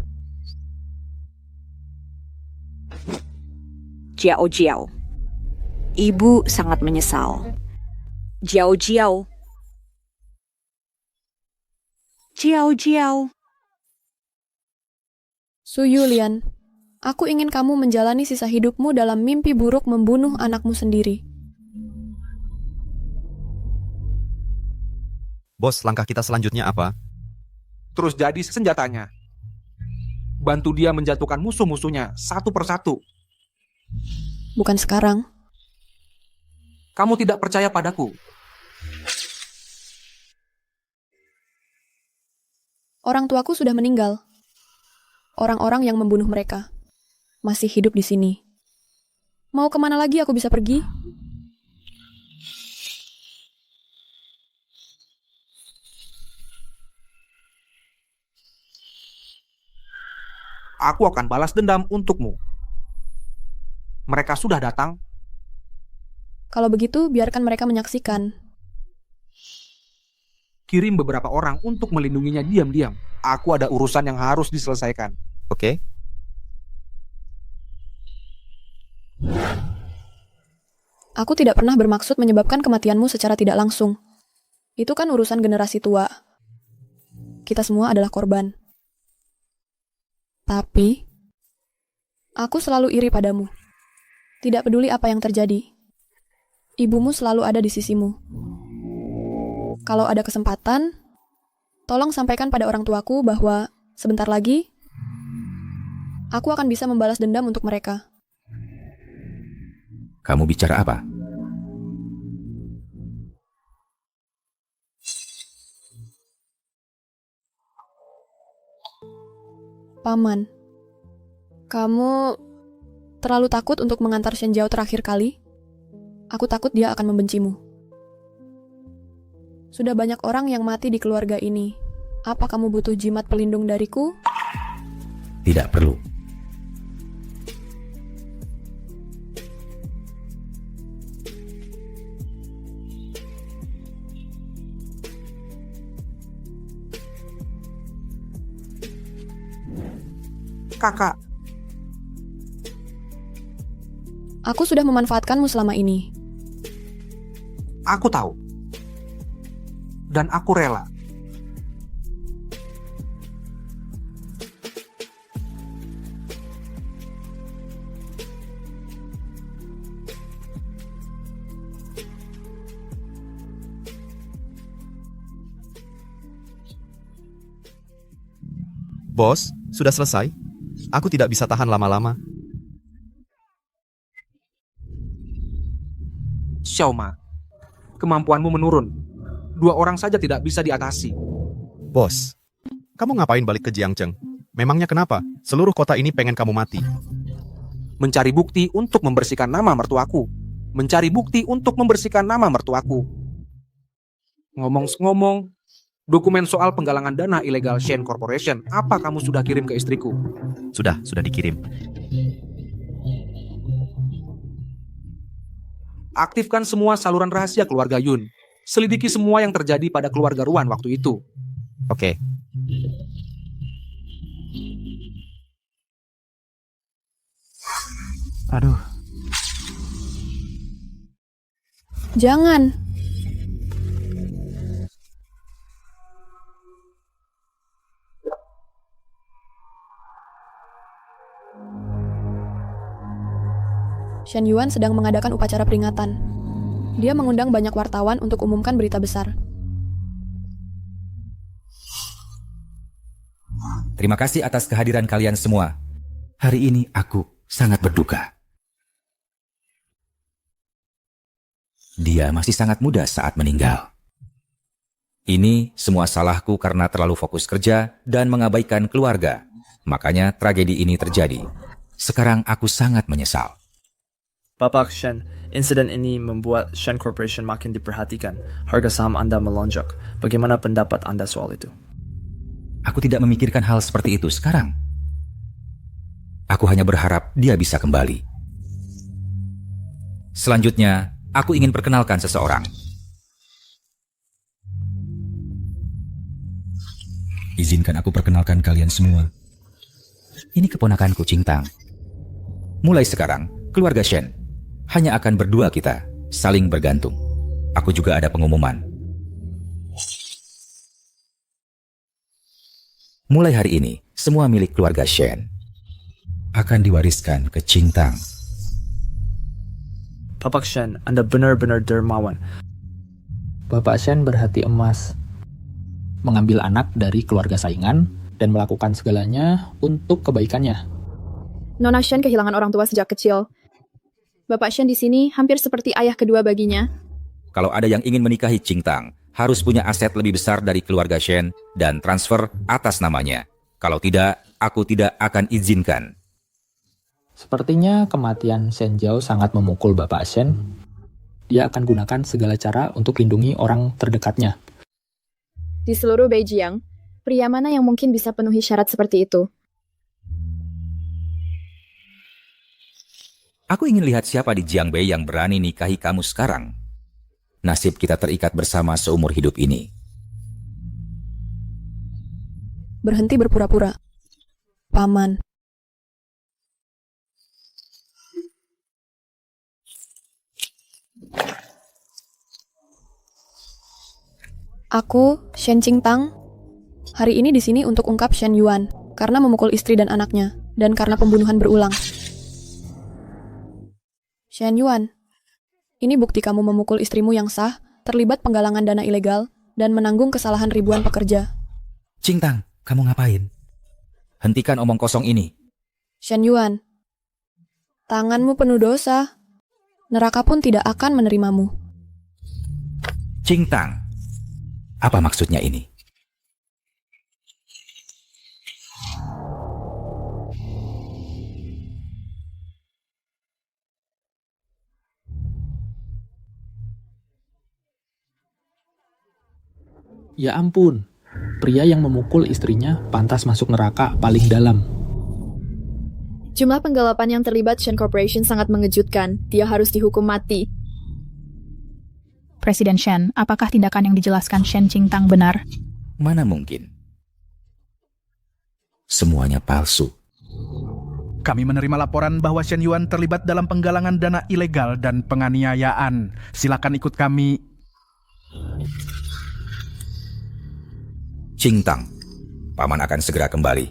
Jiao Jiao. Ibu sangat menyesal. Jiao Jiao. Jiao Jiao. Su Yulian, aku ingin kamu menjalani sisa hidupmu dalam mimpi buruk membunuh anakmu sendiri. Bos, langkah kita selanjutnya apa? Terus jadi senjatanya. Bantu dia menjatuhkan musuh-musuhnya satu persatu. Bukan sekarang. Kamu tidak percaya padaku. Orang tuaku sudah meninggal. Orang-orang yang membunuh mereka masih hidup di sini. Mau kemana lagi aku bisa pergi? Aku akan balas dendam untukmu. Mereka sudah datang. Kalau begitu, biarkan mereka menyaksikan. Kirim beberapa orang untuk melindunginya diam-diam. Aku ada urusan yang harus diselesaikan. Oke? Aku tidak pernah bermaksud menyebabkan kematianmu secara tidak langsung. Itu kan urusan generasi tua. Kita semua adalah korban. Tapi, aku selalu iri padamu. Tidak peduli apa yang terjadi. Ibumu selalu ada di sisimu. Kalau ada kesempatan, tolong sampaikan pada orang tuaku bahwa sebentar lagi, aku akan bisa membalas dendam untuk mereka. Kamu bicara apa? Paman, kamu terlalu takut untuk mengantar Shen Jiao terakhir kali? Aku takut dia akan membencimu. Sudah banyak orang yang mati di keluarga ini. Apa kamu butuh jimat pelindung dariku? Tidak perlu. Kakak, aku sudah memanfaatkanmu selama ini. aku tahu. Dan aku rela. Bos, sudah selesai? Aku tidak bisa tahan lama-lama. Xiaoma, kemampuanmu menurun. 2 orang saja tidak bisa diatasi. Bos, kamu ngapain balik ke Jiangcheng? Memangnya kenapa? Seluruh kota ini pengen kamu mati. Mencari bukti untuk membersihkan nama mertuaku. Mencari bukti untuk membersihkan nama mertuaku. Ngomong-ngomong, dokumen soal penggalangan dana ilegal Shen Corporation, apa kamu sudah kirim ke istriku? Sudah dikirim. Aktifkan semua saluran rahasia keluarga Yun. Selidiki semua yang terjadi pada keluarga Ruan waktu itu. Oke. Aduh. Jangan. Shen Yuan sedang mengadakan upacara peringatan. Dia mengundang banyak wartawan untuk umumkan berita besar. Terima kasih atas kehadiran kalian semua. Hari ini aku sangat berduka. Dia masih sangat muda saat meninggal. Ini semua salahku karena terlalu fokus kerja dan mengabaikan keluarga. Makanya tragedi ini terjadi. Sekarang aku sangat menyesal. Bapak Shen, insiden ini membuat Shen Corporation makin diperhatikan. Harga saham Anda melonjak. Bagaimana pendapat Anda soal itu? Aku tidak memikirkan hal seperti itu sekarang. Aku hanya berharap dia bisa kembali. Selanjutnya, aku ingin perkenalkan seseorang. Izinkan aku perkenalkan kalian semua. Ini keponakanku Qingtang. Mulai sekarang, keluarga Shen hanya akan berdua kita, saling bergantung. Aku juga ada pengumuman. Mulai hari ini, semua milik keluarga Shen akan diwariskan ke Qingtang. Bapak Shen, Anda benar-benar dermawan. Bapak Shen berhati emas, mengambil anak dari keluarga saingan dan melakukan segalanya untuk kebaikannya. Nona Shen kehilangan orang tua sejak kecil. Bapak Shen di sini hampir seperti ayah kedua baginya. Kalau ada yang ingin menikahi Qingtang, harus punya aset lebih besar dari keluarga Shen dan transfer atas namanya. Kalau tidak, aku tidak akan izinkan. Sepertinya kematian Shen Jiao sangat memukul Bapak Shen. Dia akan gunakan segala cara untuk lindungi orang terdekatnya. Di seluruh Beijiang, pria mana yang mungkin bisa penuhi syarat seperti itu? Aku ingin lihat siapa di Jiangbei yang berani nikahi kamu sekarang. Nasib kita terikat bersama seumur hidup ini. Berhenti berpura-pura. Paman. Aku, Shen Qingtang, hari ini di sini untuk ungkap Shen Yuan karena memukul istri dan anaknya, dan karena pembunuhan berulang. Shen Yuan, ini bukti kamu memukul istrimu yang sah, terlibat penggalangan dana ilegal, dan menanggung kesalahan ribuan pekerja. Qingtang, kamu ngapain? Hentikan omong kosong ini. Shen Yuan, tanganmu penuh dosa. Neraka pun tidak akan menerimamu. Qingtang, apa maksudnya ini? Ya ampun, pria yang memukul istrinya pantas masuk neraka paling dalam. Jumlah penggelapan yang terlibat Shen Corporation sangat mengejutkan. Dia harus dihukum mati. Presiden Shen, apakah tindakan yang dijelaskan Shen Qingtang benar? Mana mungkin? Semuanya palsu. Kami menerima laporan bahwa Shen Yuan terlibat dalam penggalangan dana ilegal dan penganiayaan. Silakan ikut kami. Qingtang, paman akan segera kembali.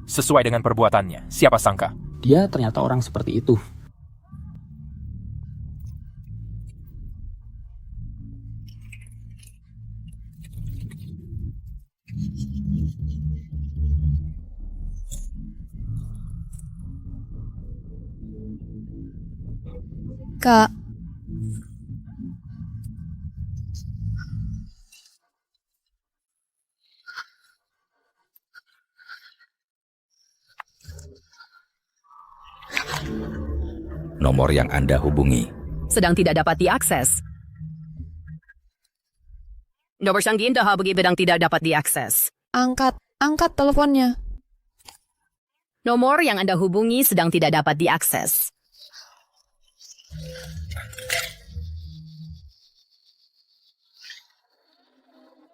Sesuai dengan perbuatannya, siapa sangka? Dia ternyata orang seperti itu. Kak, Nomor yang Anda hubungi sedang tidak dapat diakses. Nomor yang Anda hubungi sedang tidak dapat diakses. Angkat teleponnya. Nomor yang Anda hubungi sedang tidak dapat diakses.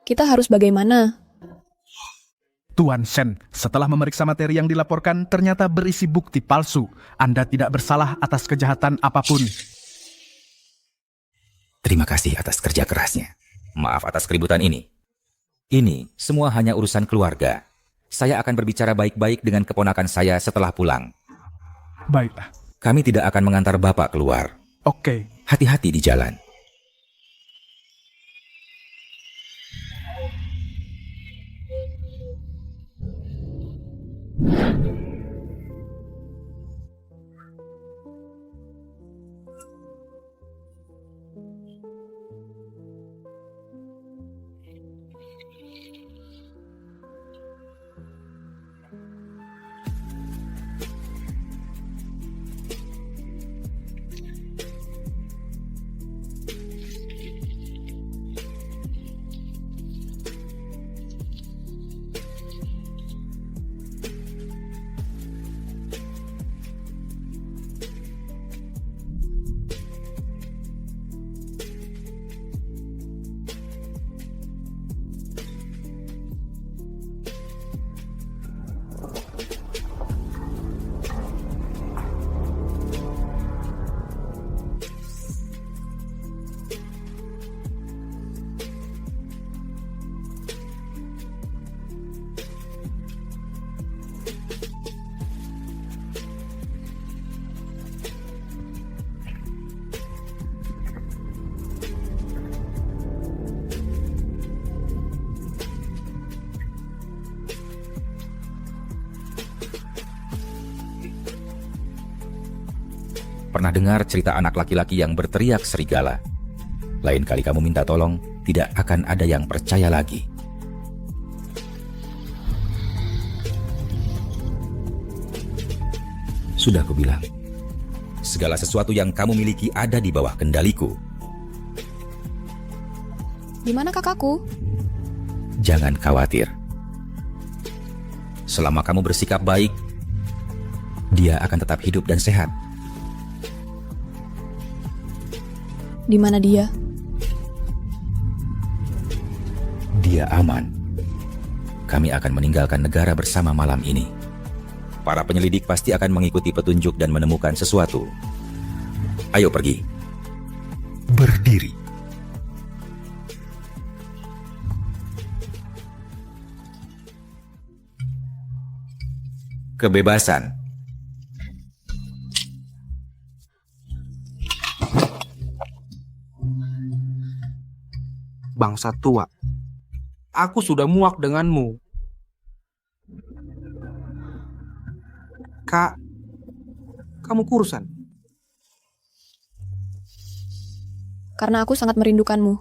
Kita harus bagaimana? Tuan Shen, setelah memeriksa materi yang dilaporkan, ternyata berisi bukti palsu. Anda tidak bersalah atas kejahatan apapun. Terima kasih atas kerja kerasnya. Maaf atas keributan ini. Ini semua hanya urusan keluarga. Saya akan berbicara baik-baik dengan keponakan saya setelah pulang. Baiklah. Kami tidak akan mengantar Bapak keluar. Oke. Hati-hati di jalan. pernah dengar cerita anak laki-laki yang berteriak serigala. Lain kali kamu minta tolong, tidak akan ada yang percaya lagi. Sudah kubilang, segala sesuatu yang kamu miliki ada di bawah kendaliku. Di mana kakakku? Jangan khawatir. Selama kamu bersikap baik, dia akan tetap hidup dan sehat. Di mana dia? Dia aman. Kami akan meninggalkan negara bersama malam ini. Para penyelidik pasti akan mengikuti petunjuk dan menemukan sesuatu. Ayo pergi. Berdiri. Kebebasan. Bangsa tua. Aku sudah muak denganmu. Kak, kamu kurusan. Karena aku sangat merindukanmu.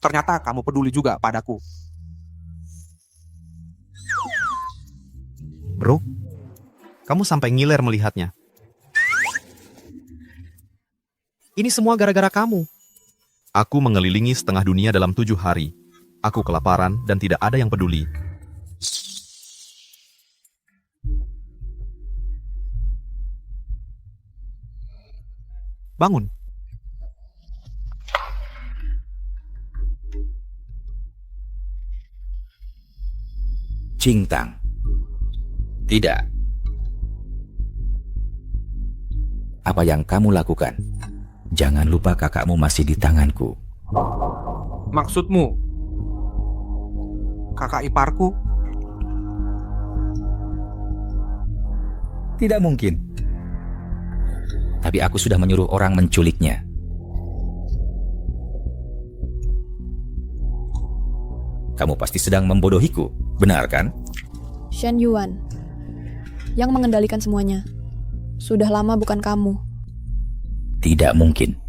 Ternyata kamu peduli juga padaku. Bro, kamu sampai ngiler melihatnya. Ini semua gara-gara kamu. Aku mengelilingi setengah dunia dalam 7 hari. Aku kelaparan dan tidak ada yang peduli. Bangun. Cingtang. Tidak. Apa yang kamu lakukan? Jangan lupa kakakmu masih di tanganku. Maksudmu, kakak iparku? Tidak mungkin. Tapi aku sudah menyuruh orang menculiknya. Kamu pasti sedang membodohiku, benar kan? Shen Yuan, yang mengendalikan semuanya. Sudah lama bukan kamu. Tidak mungkin.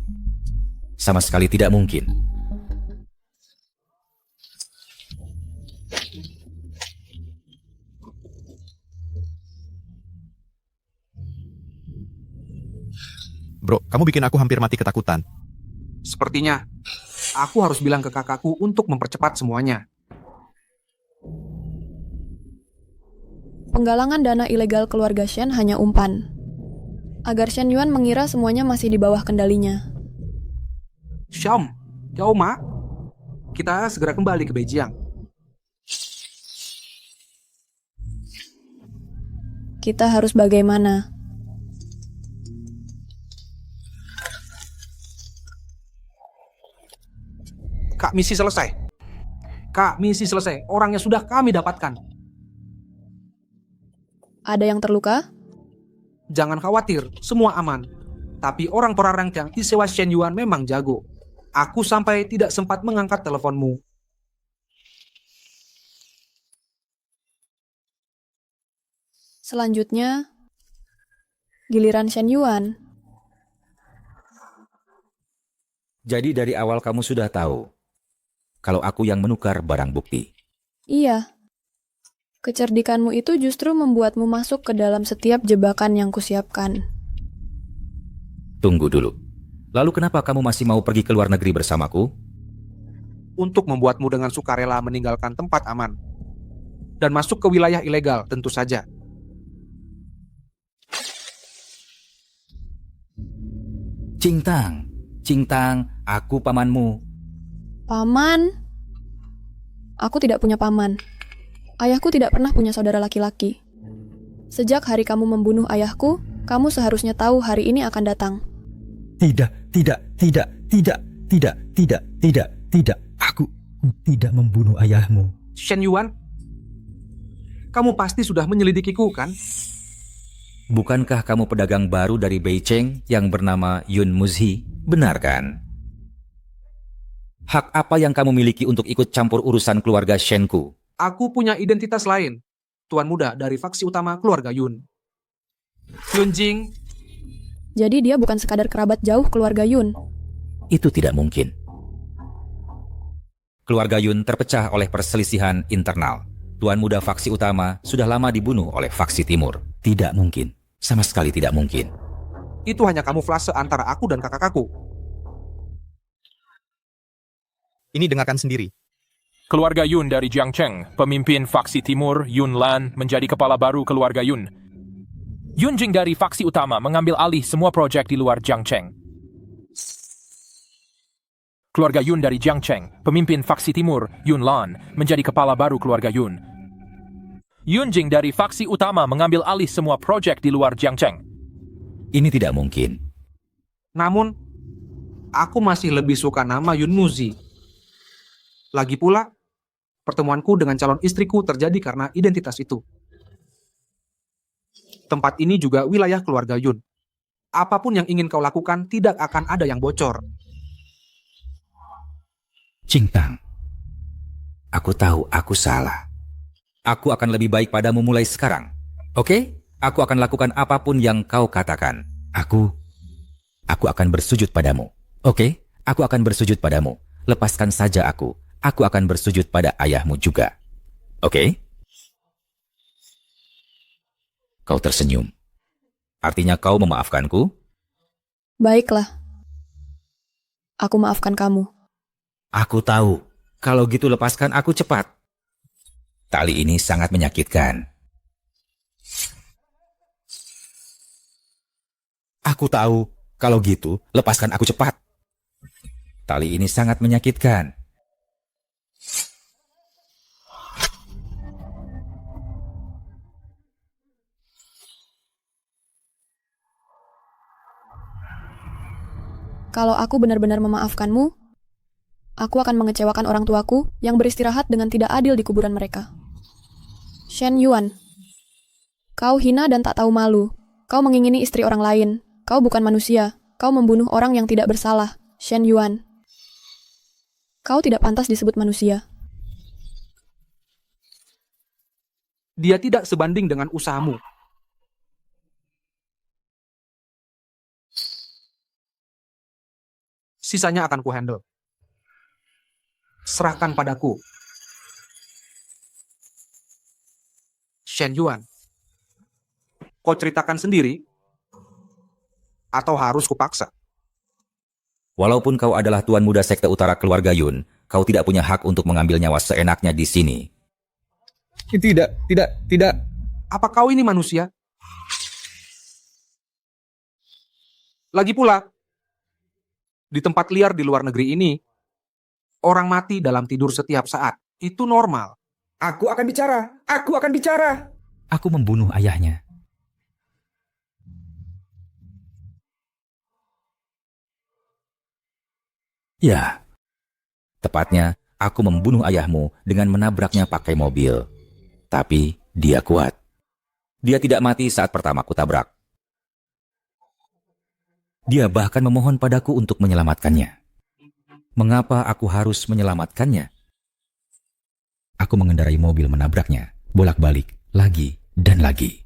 Sama sekali tidak mungkin. Bro, kamu bikin aku hampir mati ketakutan. Sepertinya, aku harus bilang ke kakakku untuk mempercepat semuanya. Penggalangan dana ilegal keluarga Shen hanya umpan. Agar Shen Yuan mengira semuanya masih di bawah kendalinya. Xiaom, Yao Ma, kita segera kembali ke Beijing. Kita harus bagaimana? Kak, misi selesai. Kak, misi selesai. Orangnya sudah kami dapatkan. Ada yang terluka? Jangan khawatir, semua aman. Tapi orang perarang yang disewa Shen Yuan memang jago. Aku sampai tidak sempat mengangkat teleponmu. Selanjutnya, giliran Shen Yuan. Jadi dari awal kamu sudah tahu kalau aku yang menukar barang bukti. Iya. Kecerdikanmu itu justru membuatmu masuk ke dalam setiap jebakan yang kusiapkan. Tunggu dulu. Lalu kenapa kamu masih mau pergi ke luar negeri bersamaku? Untuk membuatmu dengan sukarela meninggalkan tempat aman. Dan masuk ke wilayah ilegal, tentu saja. Cingtang, Cingtang, aku pamanmu. Paman? Aku tidak punya paman. Ayahku tidak pernah punya saudara laki-laki. Sejak hari kamu membunuh ayahku, kamu seharusnya tahu hari ini akan datang. Tidak. Aku tidak membunuh ayahmu. Shen Yuan, kamu pasti sudah menyelidikiku, kan? Bukankah kamu pedagang baru dari Beijing yang bernama Yun Muzhi? Benar kan? Hak apa yang kamu miliki untuk ikut campur urusan keluarga Shenku? Aku punya identitas lain. Tuan muda dari faksi utama keluarga Yun. Yun Jing, Jadi dia bukan sekadar kerabat jauh keluarga Yun. Itu tidak mungkin. Keluarga Yun terpecah oleh perselisihan internal. Tuan muda faksi utama sudah lama dibunuh oleh faksi timur. Tidak mungkin. Sama sekali tidak mungkin. Itu hanya kamuflase antara aku dan kakak-kakakku. Ini dengarkan sendiri. Keluarga Yun dari Jiangcheng, pemimpin faksi timur, Yun Lan, menjadi kepala baru keluarga Yun. Yun Jing dari faksi utama mengambil alih semua proyek di luar Jiangcheng. Keluarga Yun dari Jiangcheng, pemimpin faksi timur, Yun Lan, menjadi kepala baru keluarga Yun. Yun Jing dari faksi utama mengambil alih semua proyek di luar Jiangcheng. Ini tidak mungkin. Namun, aku masih lebih suka nama Yun Muzi. Lagi pula, pertemuanku dengan calon istriku terjadi karena identitas itu. Tempat ini juga wilayah keluarga Yun. Apapun yang ingin kau lakukan, tidak akan ada yang bocor. Qingtang, aku tahu aku salah. Aku akan lebih baik padamu mulai sekarang. Oke? Aku akan lakukan apapun yang kau katakan. Aku akan bersujud padamu. Oke? Aku akan bersujud padamu. Lepaskan saja aku. Aku akan bersujud pada ayahmu juga. Oke? Kau tersenyum. Artinya kau memaafkanku? Baiklah. Aku maafkan kamu. Aku tahu. Kalau gitu lepaskan aku cepat. Tali ini sangat menyakitkan. Aku tahu. Kalau gitu, lepaskan aku cepat. Tali ini sangat menyakitkan. Kalau aku benar-benar memaafkanmu, aku akan mengecewakan orang tuaku yang beristirahat dengan tidak adil di kuburan mereka. Shen Yuan, kau hina dan tak tahu malu. Kau mengingini istri orang lain. Kau bukan manusia. Kau membunuh orang yang tidak bersalah. Shen Yuan, kau tidak pantas disebut manusia. Dia tidak sebanding dengan usahamu. Sisanya akan ku-handle. Serahkan padaku. Shen Yuan, kau ceritakan sendiri? Atau harus kupaksa? Walaupun kau adalah tuan muda sekte utara keluarga Yun, kau tidak punya hak untuk mengambil nyawa seenaknya di sini. Tidak. Apa kau ini manusia? Lagi pula, di tempat liar di luar negeri ini, orang mati dalam tidur setiap saat. Itu normal. Aku akan bicara. Aku akan bicara. Aku membunuh ayahnya. Ya, tepatnya aku membunuh ayahmu dengan menabraknya pakai mobil. Tapi dia kuat. Dia tidak mati saat pertama kutabrak. Dia bahkan memohon padaku untuk menyelamatkannya. Mengapa aku harus menyelamatkannya? Aku mengendarai mobil menabraknya, bolak-balik, lagi dan lagi.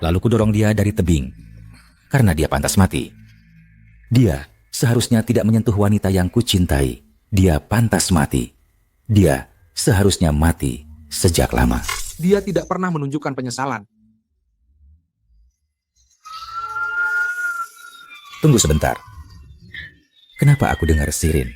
Lalu kudorong dia dari tebing, karena dia pantas mati. Dia seharusnya tidak menyentuh wanita yang kucintai. Dia pantas mati. Dia seharusnya mati sejak lama. Dia tidak pernah menunjukkan penyesalan. Tunggu sebentar. Kenapa aku dengar sirin?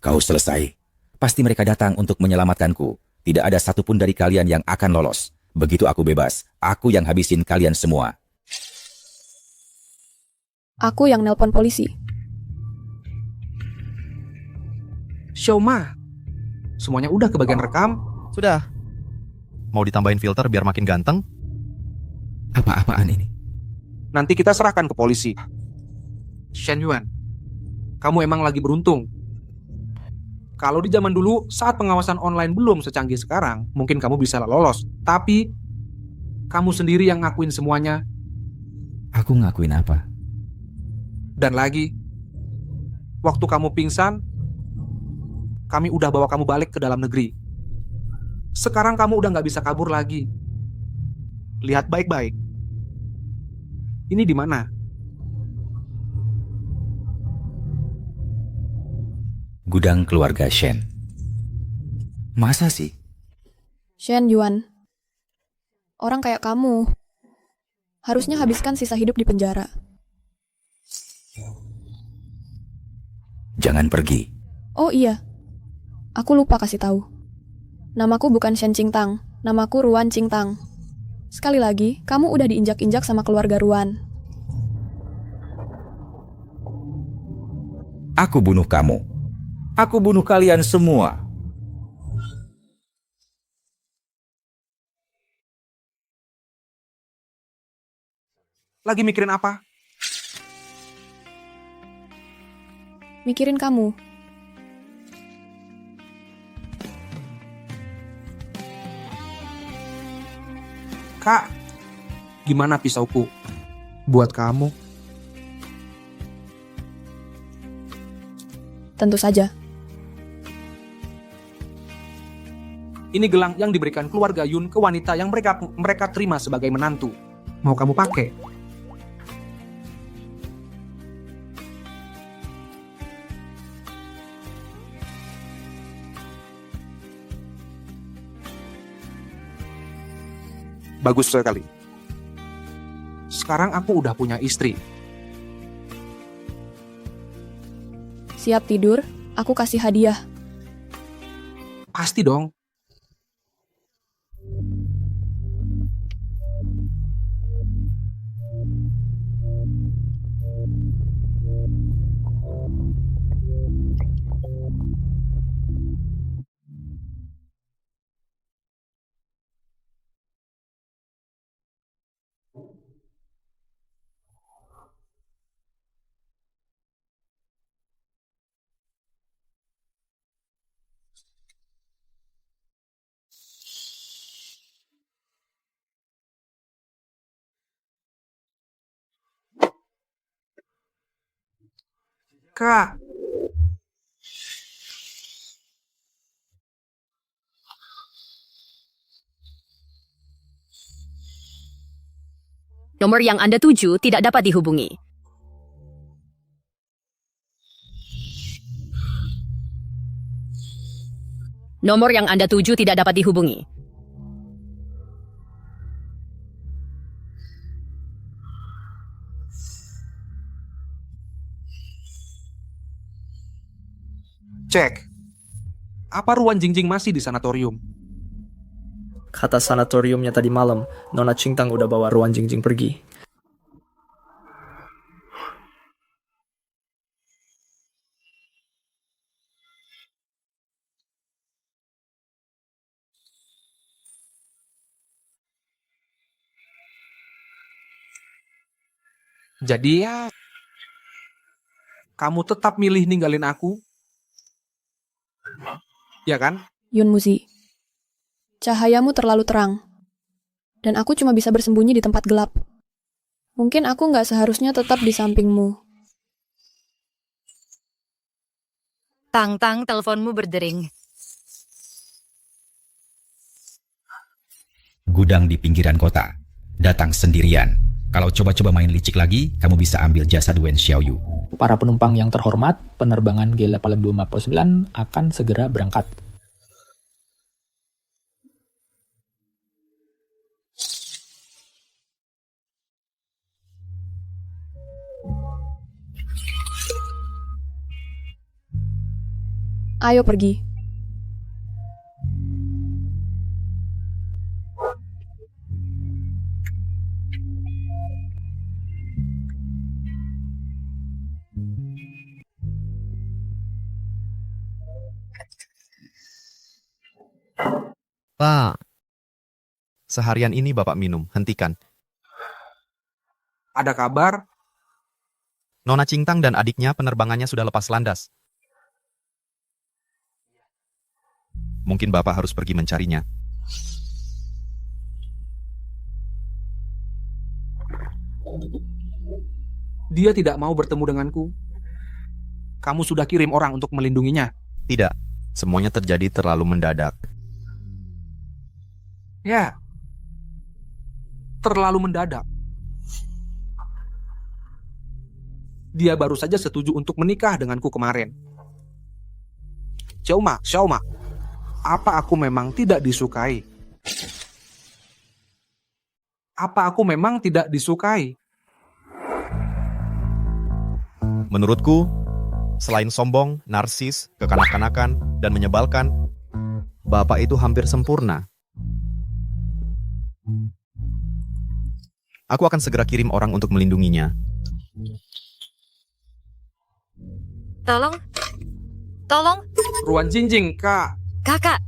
Kau selesai. Pasti mereka datang untuk menyelamatkanku. Tidak ada satupun dari kalian yang akan lolos. Begitu aku bebas, aku yang habisin kalian semua. Aku yang nelpon polisi. Xiaoma, semuanya udah kebagian rekam? Sudah. Mau ditambahin filter biar makin ganteng? Apa-apaan ini? Nanti kita serahkan ke polisi. Shen Yuan, kamu emang lagi beruntung. Kalau di zaman dulu, saat pengawasan online belum secanggih sekarang, mungkin kamu bisa lolos. Tapi, kamu sendiri yang ngakuin semuanya. Aku ngakuin apa? Dan lagi, waktu kamu pingsan, kami udah bawa kamu balik ke dalam negeri. Sekarang kamu udah gak bisa kabur lagi. lihat baik-baik. Ini di mana? Gudang keluarga Shen. Masa sih? Shen Yuan, orang kayak kamu harusnya habiskan sisa hidup di penjara. Jangan pergi. Oh iya, aku lupa kasih tahu. Namaku bukan Shen Qingtang, namaku Ruan Qingtang. Sekali lagi, kamu udah diinjak-injak sama keluarga Ruan. Aku bunuh kamu. Aku bunuh kalian semua. Lagi mikirin apa? Mikirin kamu. Kak, gimana pisauku? Buat kamu. Tentu saja. Ini gelang yang diberikan keluarga Yun ke wanita yang mereka terima sebagai menantu. Mau kamu pakai? Bagus sekali. Sekarang aku udah punya istri. Siap tidur, aku kasih hadiah. Pasti dong. Kak, Nomor yang Anda tuju tidak dapat dihubungi. Nomor yang Anda tuju tidak dapat dihubungi. cek. Apa Ruan Jingjing masih di sanatorium? Kata sanatoriumnya tadi malam, Nona Qingtang udah bawa Ruan Jingjing pergi. Jadi ya, kamu tetap milih ninggalin aku? Ya kan? Yun Muzi, cahayamu terlalu terang, dan aku cuma bisa bersembunyi di tempat gelap. Mungkin aku nggak seharusnya tetap di sampingmu. Tang, teleponmu berdering. Gudang di pinggiran kota. Datang sendirian. Kalau coba-coba main licik lagi, kamu bisa ambil jasad Wen Xiaoyu. Para penumpang yang terhormat, penerbangan G859 akan segera berangkat. Ayo pergi. Pak, seharian ini Bapak minum, hentikan. Ada kabar? Nona Qingtang dan adiknya penerbangannya sudah lepas landas. Mungkin Bapak harus pergi mencarinya. Dia tidak mau bertemu denganku. Kamu sudah kirim orang untuk melindunginya? Tidak, semuanya terjadi terlalu mendadak. Ya, terlalu mendadak. Dia baru saja setuju untuk menikah denganku kemarin. Xiaoma, apa aku memang tidak disukai? Apa aku memang tidak disukai? Menurutku, selain sombong, narsis, kekanak-kanakan, dan menyebalkan, Bapak itu hampir sempurna. Aku akan segera kirim orang untuk melindunginya. Tolong. Ruan Jinjing, Kak. Kakak,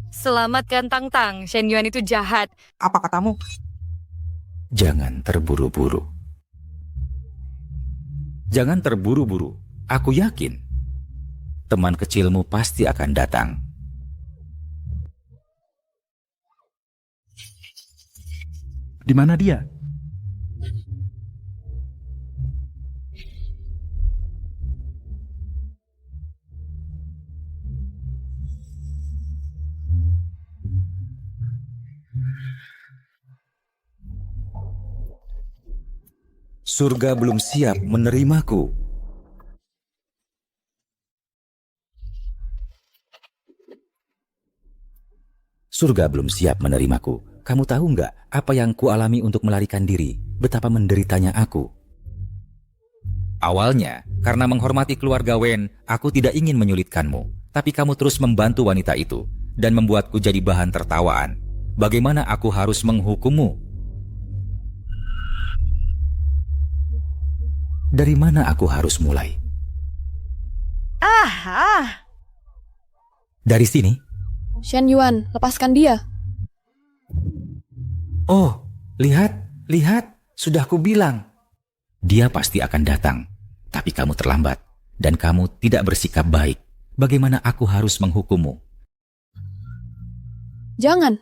selamatkan Tang Tang. Shen Yuan itu jahat. Apa katamu? Jangan terburu-buru. Jangan terburu-buru. Aku yakin teman kecilmu pasti akan datang. Di mana dia? Surga belum siap menerimaku. Surga belum siap menerimaku. Kamu tahu nggak apa yang kualami untuk melarikan diri? Betapa menderitanya aku. Awalnya, karena menghormati keluarga Wen, aku tidak ingin menyulitkanmu. Tapi kamu terus membantu wanita itu dan membuatku jadi bahan tertawaan. Bagaimana aku harus menghukummu? Dari mana aku harus mulai? Dari sini? Shen Yuan, lepaskan dia. Oh, lihat, sudah kubilang. Dia pasti akan datang, tapi kamu terlambat dan kamu tidak bersikap baik. Bagaimana aku harus menghukummu? Jangan.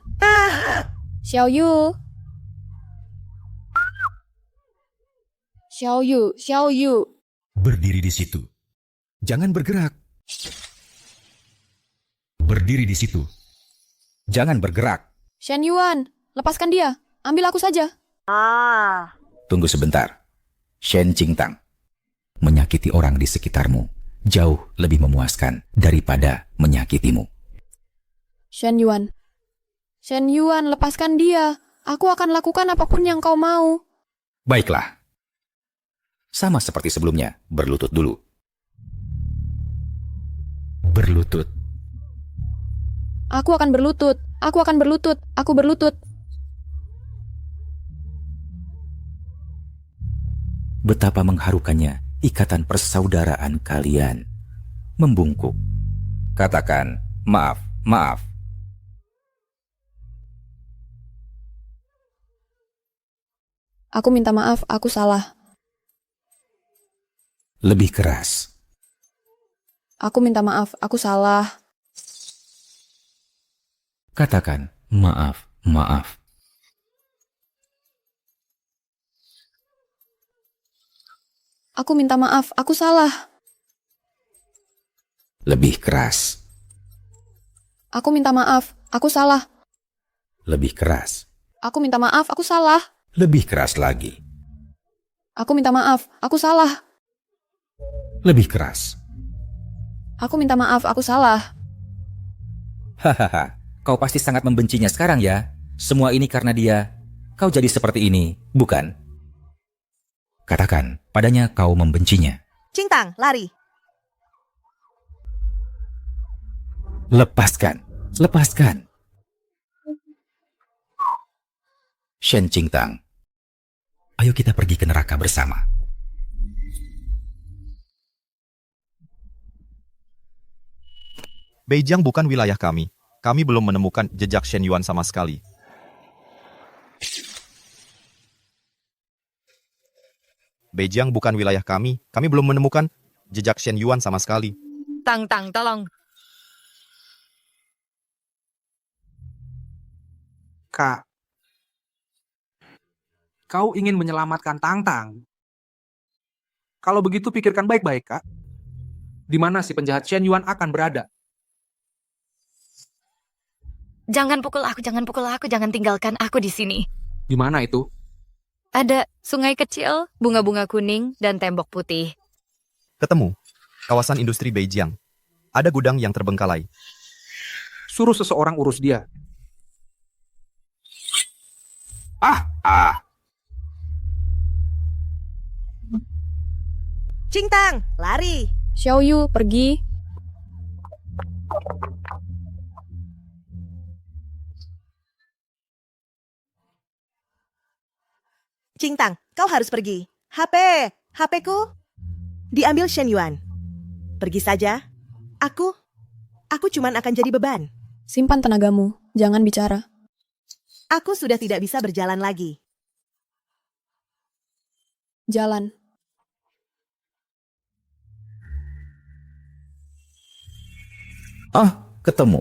Xiao Yu. Xiao Yu. Berdiri di situ. Jangan bergerak. Berdiri di situ. Jangan bergerak. Shen Yuan, lepaskan dia. Ambil aku saja. Tunggu sebentar. Shen Qingtang. Menyakiti orang di sekitarmu jauh lebih memuaskan daripada menyakitimu. Shen Yuan, lepaskan dia. Aku akan lakukan apapun yang kau mau. Baiklah. Sama seperti sebelumnya, berlutut dulu. Berlutut. Aku akan berlutut. Aku berlutut. Betapa mengharukannya ikatan persaudaraan kalian. Membungkuk. Katakan, maaf. Aku minta maaf, aku salah. Lebih keras. Aku minta maaf, aku salah. Katakan, maaf. Aku minta maaf, aku salah. Lebih keras. Aku minta maaf, aku salah. Lebih keras. Aku minta maaf, aku salah. Lebih keras lagi. Aku minta maaf, aku salah. Lebih keras. Aku minta maaf, aku salah. Hahaha, kau pasti sangat membencinya sekarang ya. Semua ini karena dia. Kau jadi seperti ini, bukan? Katakan, padanya kau membencinya. Qingtang, lari. Lepaskan. Shen Qingtang, ayo kita pergi ke neraka bersama. Beijiang bukan wilayah kami. Kami belum menemukan jejak Shen Yuan sama sekali. Beijiang bukan wilayah kami. Kami belum menemukan jejak Shen Yuan sama sekali. Tang, tolong. Kak, kau ingin menyelamatkan Tang Tang. Kalau begitu pikirkan baik-baik, Kak. Di mana si penjahat Shen Yuan akan berada? Jangan pukul aku, jangan tinggalkan aku di sini. Di mana itu? Ada sungai kecil, bunga-bunga kuning, dan tembok putih. Ketemu. Kawasan industri Beijing. Ada gudang yang terbengkalai. Suruh seseorang urus dia. Cingtang, lari. Xiaoyu, pergi. Cingtang, kau harus pergi. HP-ku diambil Shen Yuan. Pergi saja. Aku cuman akan jadi beban. Simpan tenagamu, jangan bicara. Aku sudah tidak bisa berjalan lagi. Jalan. Ketemu.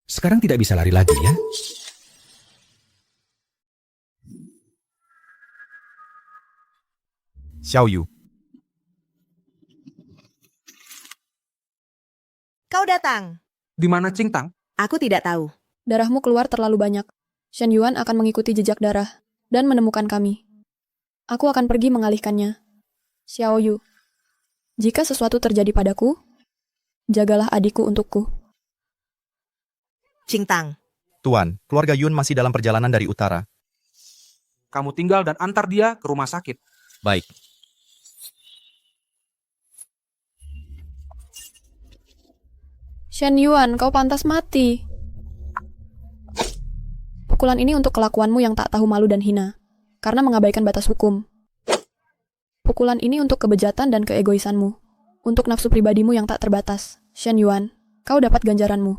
Sekarang tidak bisa lari lagi ya? Xiaoyu. Kau datang. Di mana Cingtang? Aku tidak tahu. Darahmu keluar terlalu banyak. Shen Yuan akan mengikuti jejak darah dan menemukan kami. Aku akan pergi mengalihkannya. Xiaoyu, jika sesuatu terjadi padaku, jagalah adikku untukku. Cingtang. Tuan, keluarga Yun masih dalam perjalanan dari utara. Kamu tinggal dan antar dia ke rumah sakit. Baik. Shen Yuan, kau pantas mati. Pukulan ini untuk kelakuanmu yang tak tahu malu dan hina, karena mengabaikan batas hukum. Pukulan ini untuk kebejatan dan keegoisanmu, untuk nafsu pribadimu yang tak terbatas. Shen Yuan, kau dapat ganjaranmu.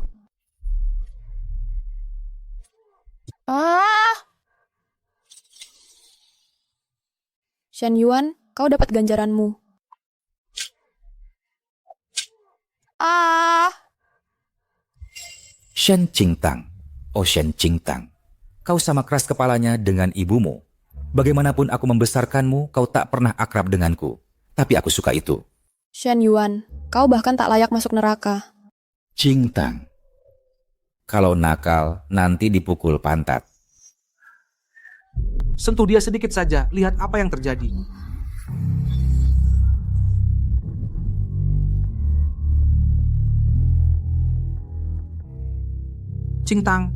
Shen Yuan, kau dapat ganjaranmu. Shen Qingtang. Oh Shen Qingtang. Kau sama keras kepalanya dengan ibumu. Bagaimanapun aku membesarkanmu, kau tak pernah akrab denganku. Tapi aku suka itu. Shen Yuan, kau bahkan tak layak masuk neraka. Qingtang. Kalau nakal, nanti dipukul pantat. Sentuh dia sedikit saja, lihat apa yang terjadi. Cingtang,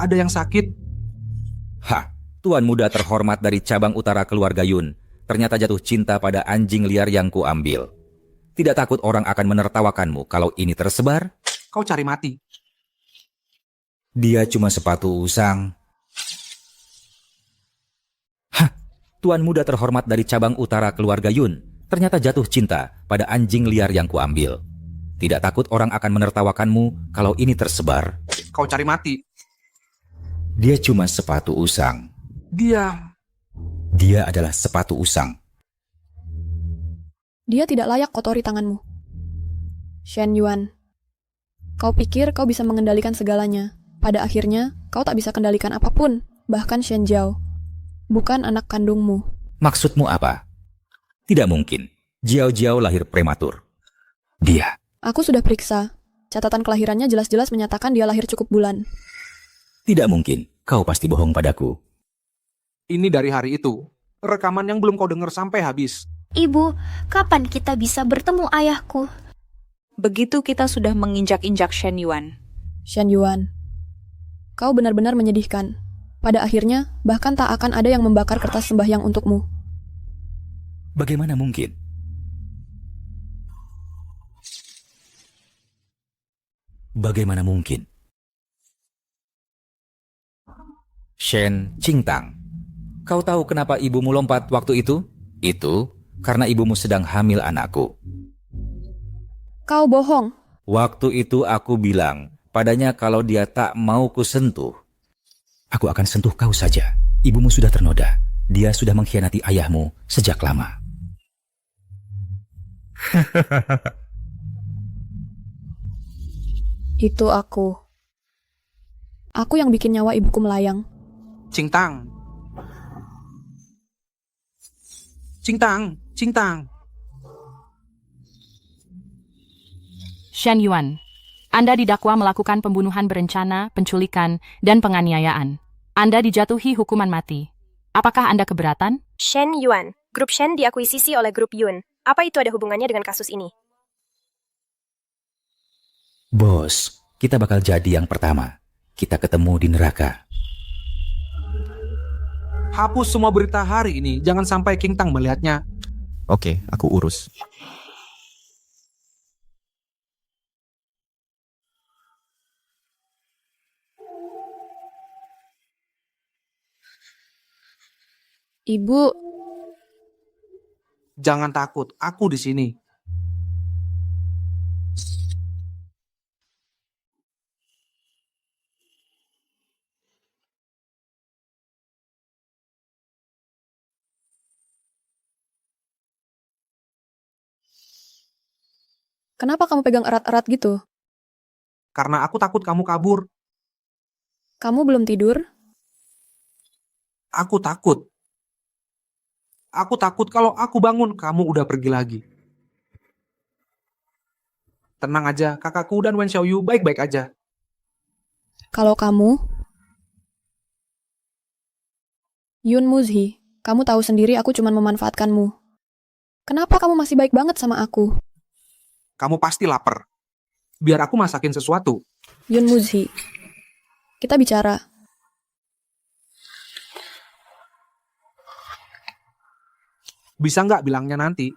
ada yang sakit? Hah, tuan muda terhormat dari cabang utara keluarga Yun ternyata jatuh cinta pada anjing liar yang kuambil. Tidak takut orang akan menertawakanmu kalau ini tersebar? Kau cari mati. Dia cuma sepatu usang. Hah, tuan muda terhormat dari cabang utara keluarga Yun ternyata jatuh cinta pada anjing liar yang kuambil. Tidak takut orang akan menertawakanmu kalau ini tersebar? Kau cari mati. Dia cuma sepatu usang. Dia adalah sepatu usang. Dia tidak layak kotori tanganmu. Shen Yuan, kau pikir kau bisa mengendalikan segalanya. Pada akhirnya, kau tak bisa kendalikan apapun, bahkan Shen Jiao. Bukan anak kandungmu. Maksudmu apa? Tidak mungkin. Jiao lahir prematur. Dia. Aku sudah periksa. Catatan kelahirannya jelas-jelas menyatakan dia lahir cukup bulan. Tidak mungkin. Kau pasti bohong padaku. Ini dari hari itu. Rekaman yang belum kau dengar sampai habis. Ibu, kapan kita bisa bertemu ayahku? Begitu kita sudah menginjak-injak Shen Yuan. Shen Yuan, kau benar-benar menyedihkan. Pada akhirnya, bahkan tak akan ada yang membakar kertas sembahyang untukmu. Bagaimana mungkin? Bagaimana mungkin? Shen Qingtang, kau tahu kenapa ibumu lompat waktu itu? Itu karena ibumu sedang hamil anakku. Kau bohong. Waktu itu aku bilang padanya kalau dia tak mau kusentuh, aku akan sentuh kau saja. Ibumu sudah ternoda. Dia sudah mengkhianati ayahmu sejak lama. Itu aku. Aku yang bikin nyawa ibuku melayang. Cingtang. Shen Yuan, Anda didakwa melakukan pembunuhan berencana, penculikan, dan penganiayaan. Anda dijatuhi hukuman mati. Apakah Anda keberatan? Shen Yuan. Grup Shen diakuisisi oleh Grup Yun. Apa itu ada hubungannya dengan kasus ini? Bos, kita bakal jadi yang pertama. Kita ketemu di neraka. Hapus semua berita hari ini, jangan sampai King Tang melihatnya. Oke, aku urus. Ibu, Jangan takut, aku di sini. kenapa kamu pegang erat-erat gitu? Karena aku takut kamu kabur. Kamu belum tidur? Aku takut. Aku takut kalau aku bangun, kamu udah pergi lagi. Tenang aja, kakakku dan Wen Xiaoyu baik-baik aja. Kalau kamu... Yun Muzhi, kamu tahu sendiri aku cuma memanfaatkanmu. Kenapa kamu masih baik banget sama aku? Kamu pasti lapar. Biar aku masakin sesuatu. Yun Muzhi, kita bicara. Bisa nggak bilangnya nanti?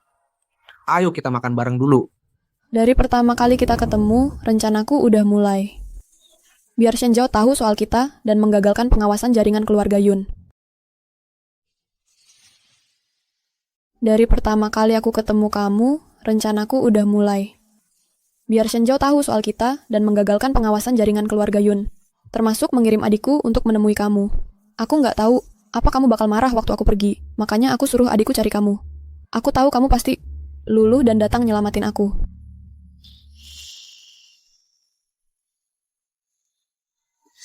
Ayo kita makan bareng dulu. Dari pertama kali kita ketemu, rencanaku udah mulai. Biar Shen Zhao tahu soal kita dan menggagalkan pengawasan jaringan keluarga Yun. Dari pertama kali aku ketemu kamu, rencanaku udah mulai. Biar Shen Zhao tahu soal kita dan menggagalkan pengawasan jaringan keluarga Yun. Termasuk mengirim adikku untuk menemui kamu. Aku nggak tahu apa kamu bakal marah waktu aku pergi. Makanya aku suruh adikku cari kamu. Aku tahu kamu pasti luluh dan datang nyelamatin aku.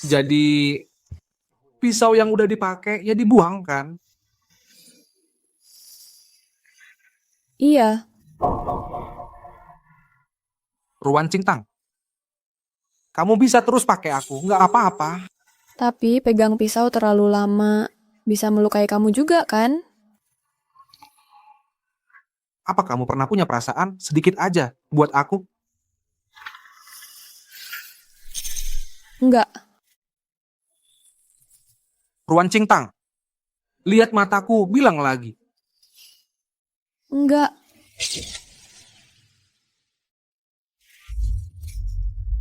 Jadi, pisau yang udah dipakai ya dibuang kan? Iya. Ruan Cingtang. Kamu bisa terus pakai aku, nggak apa-apa. Tapi pegang pisau terlalu lama bisa melukai kamu juga kan? Apa kamu pernah punya perasaan sedikit aja buat aku? Enggak. Ruan Cingtang. Lihat mataku, bilang lagi. Enggak.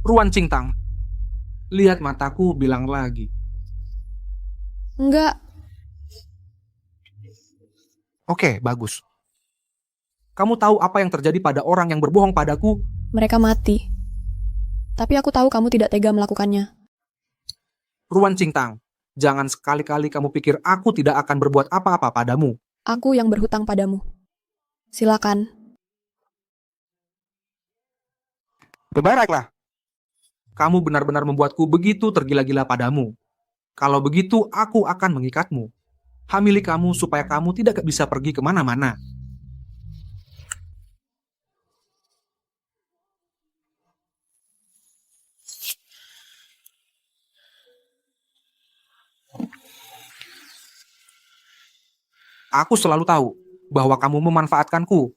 Ruan Cingtang. Lihat mataku, bilang lagi. Enggak. Oke, bagus. Kamu tahu apa yang terjadi pada orang yang berbohong padaku? Mereka mati. Tapi aku tahu kamu tidak tega melakukannya. Ruan Cingtang, jangan sekali-kali kamu pikir aku tidak akan berbuat apa-apa padamu. Aku yang berhutang padamu. Silakan. Baiklah. Kamu benar-benar membuatku begitu tergila-gila padamu. Kalau begitu, aku akan mengikatmu. Hamili kamu supaya kamu tidak bisa pergi kemana-mana. Aku selalu tahu bahwa kamu memanfaatkanku.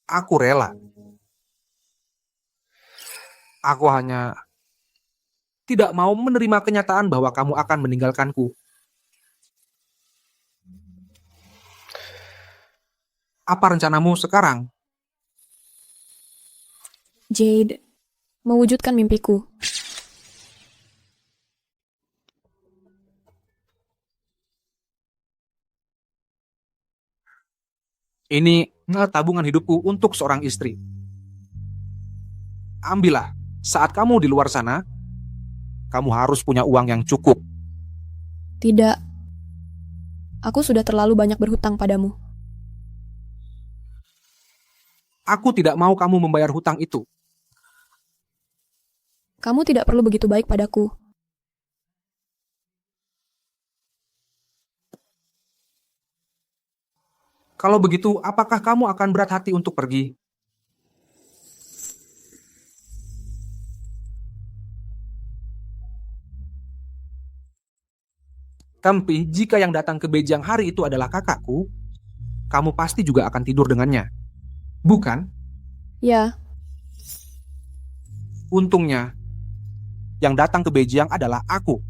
Aku rela. Aku hanya tidak mau menerima kenyataan bahwa kamu akan meninggalkanku. Apa rencanamu sekarang? Jade, mewujudkan mimpiku. Ini tabungan hidupku untuk seorang istri. Ambillah, saat kamu di luar sana, kamu harus punya uang yang cukup. Tidak. Aku sudah terlalu banyak berhutang padamu. Aku tidak mau kamu membayar hutang itu. Kamu tidak perlu begitu baik padaku. Kalau begitu, apakah kamu akan berat hati untuk pergi? Kampi, jika yang datang ke Beijing hari itu adalah kakakku, kamu pasti juga akan tidur dengannya. Bukan? Ya, Untungnya, yang datang ke Beijing adalah aku.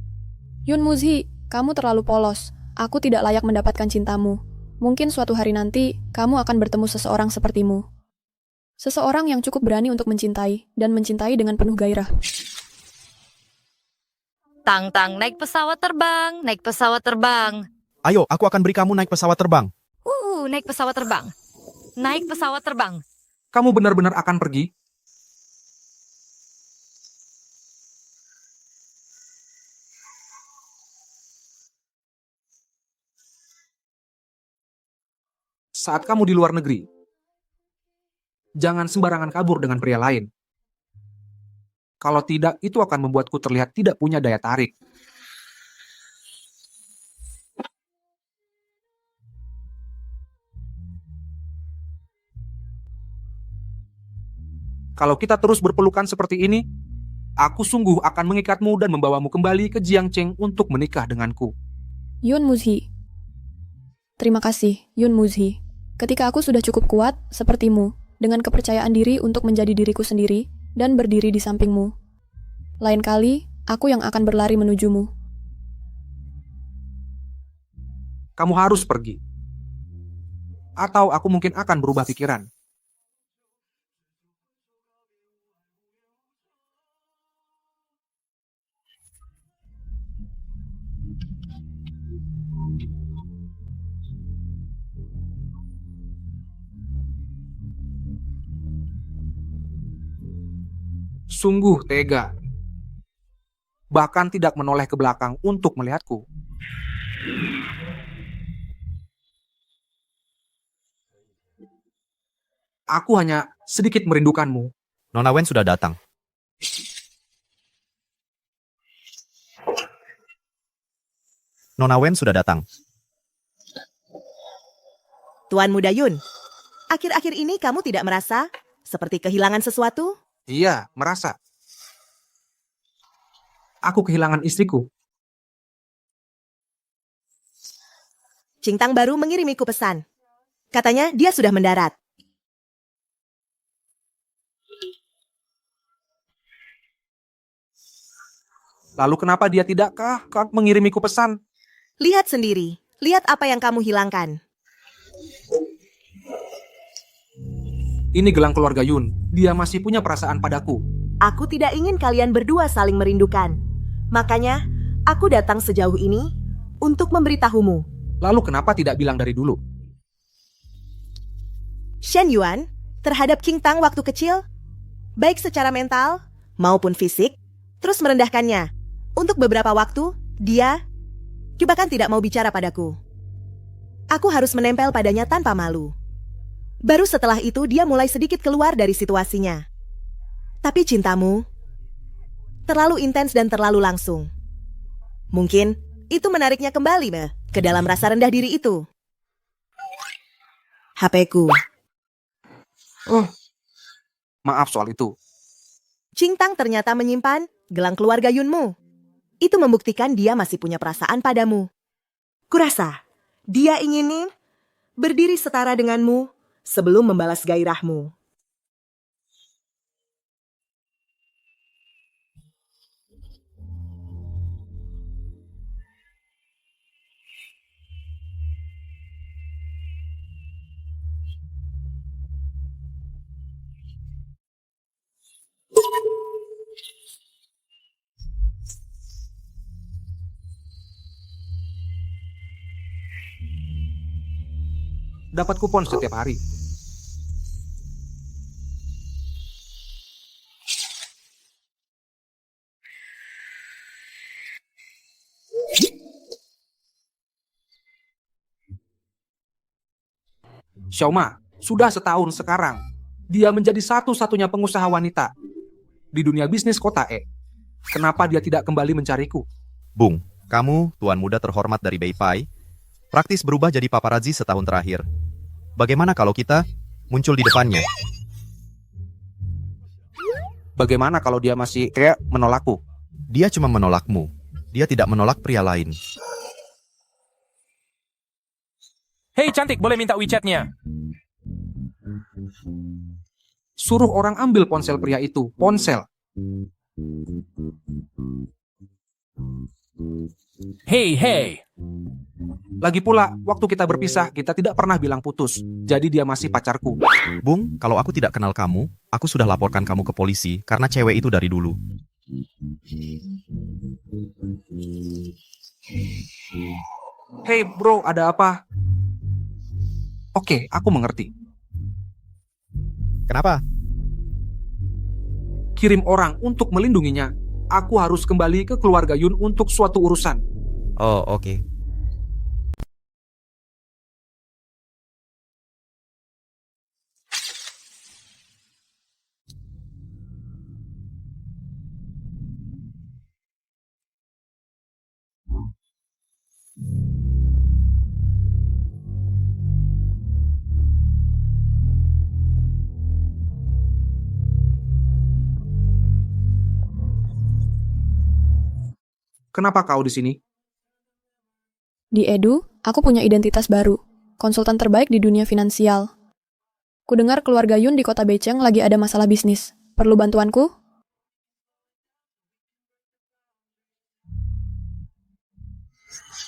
Yun Muzhi, kamu terlalu polos. Aku tidak layak mendapatkan cintamu. Mungkin suatu hari nanti, kamu akan bertemu seseorang sepertimu. Seseorang yang cukup berani untuk mencintai, dan mencintai dengan penuh gairah. Tang-tang, naik pesawat terbang, naik pesawat terbang. Ayo, aku akan beri kamu naik pesawat terbang. Naik pesawat terbang. Naik pesawat terbang. Kamu benar-benar akan pergi? Saat kamu di luar negeri, jangan sembarangan kabur dengan pria lain. Kalau tidak, itu akan membuatku terlihat tidak punya daya tarik. Kalau kita terus berpelukan seperti ini, aku sungguh akan mengikatmu dan membawamu kembali ke Jiangcheng untuk menikah denganku. Yun Muzhi. Terima kasih, Yun Muzhi. Ketika aku sudah cukup kuat, sepertimu, dengan kepercayaan diri untuk menjadi diriku sendiri, dan berdiri di sampingmu. Lain kali, aku yang akan berlari menujumu. Kamu harus pergi. Atau aku mungkin akan berubah pikiran. Sungguh tega. Bahkan tidak menoleh ke belakang untuk melihatku. Aku hanya sedikit merindukanmu. Nona Wen sudah datang. Nona Wen sudah datang. Tuan Muda Yun, akhir-akhir ini kamu tidak merasa seperti kehilangan sesuatu? Iya, merasa. Aku kehilangan istriku. Cingtang baru mengirimiku pesan. Katanya dia sudah mendarat. Lalu kenapa dia tidakkah mengirimiku pesan? Lihat sendiri. Lihat apa yang kamu hilangkan. Ini gelang keluarga Yun. Dia masih punya perasaan padaku. Aku tidak ingin kalian berdua saling merindukan. Makanya, aku datang sejauh ini untuk memberitahumu. Lalu kenapa tidak bilang dari dulu? Shen Yuan, terhadap King Tang waktu kecil, baik secara mental maupun fisik, terus merendahkannya. Untuk beberapa waktu, dia bahkan tidak mau bicara padaku. Aku harus menempel padanya tanpa malu. Baru setelah itu dia mulai sedikit keluar dari situasinya. Tapi cintamu terlalu intens dan terlalu langsung. Mungkin itu menariknya kembali ke dalam rasa rendah diri itu. HP-ku. Oh, maaf soal itu. Cingtang ternyata menyimpan gelang keluarga Yunmu. Itu membuktikan dia masih punya perasaan padamu. Kurasa, dia ingin berdiri setara denganmu sebelum membalas gairahmu. Dapat kupon setiap hari. Xiaoma, sudah setahun sekarang, dia menjadi satu-satunya pengusaha wanita di dunia bisnis kota E. Kenapa dia tidak kembali mencariku? Bung, kamu, tuan muda terhormat dari Beipai, praktis berubah jadi paparazzi setahun terakhir. Bagaimana kalau kita muncul di depannya? Bagaimana kalau dia masih kayak menolakku? Dia cuma menolakmu. Dia tidak menolak pria lain. Hei cantik, boleh minta WeChat-nya? Suruh orang ambil ponsel pria itu. Ponsel. Hei. Lagi pula, waktu kita berpisah, kita tidak pernah bilang putus. Jadi dia masih pacarku. Bung, kalau aku tidak kenal kamu, aku sudah laporkan kamu ke polisi karena cewek itu dari dulu. Hei bro, ada apa? Oke, aku mengerti. Kenapa? Kirim orang untuk melindunginya. Aku harus kembali ke keluarga Yun untuk suatu urusan. Oh, oke. Kenapa kau di sini? Di Edu, aku punya identitas baru. Konsultan terbaik di dunia finansial. Kudengar keluarga Yun di kota Beijing lagi ada masalah bisnis. Perlu bantuanku?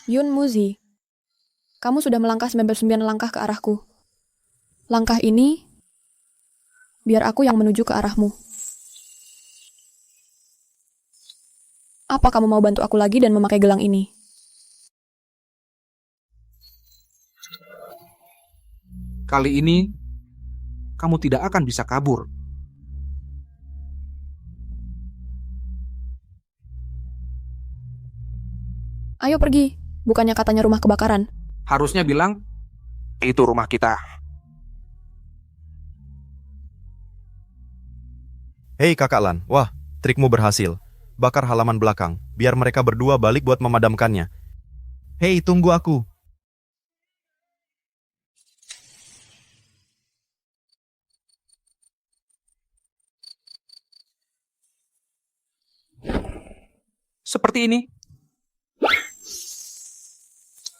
Yun Muzi, kamu sudah melangkah 99 langkah ke arahku. Langkah ini, biar aku yang menuju ke arahmu. Apa kamu mau bantu aku lagi dan memakai gelang ini? Kali ini, kamu tidak akan bisa kabur. Ayo pergi, bukannya katanya rumah kebakaran. Harusnya bilang, itu rumah kita. Hei kakak Lan, wah, trikmu berhasil. Bakar halaman belakang, biar mereka berdua balik buat memadamkannya. Hei, tunggu aku. Seperti ini.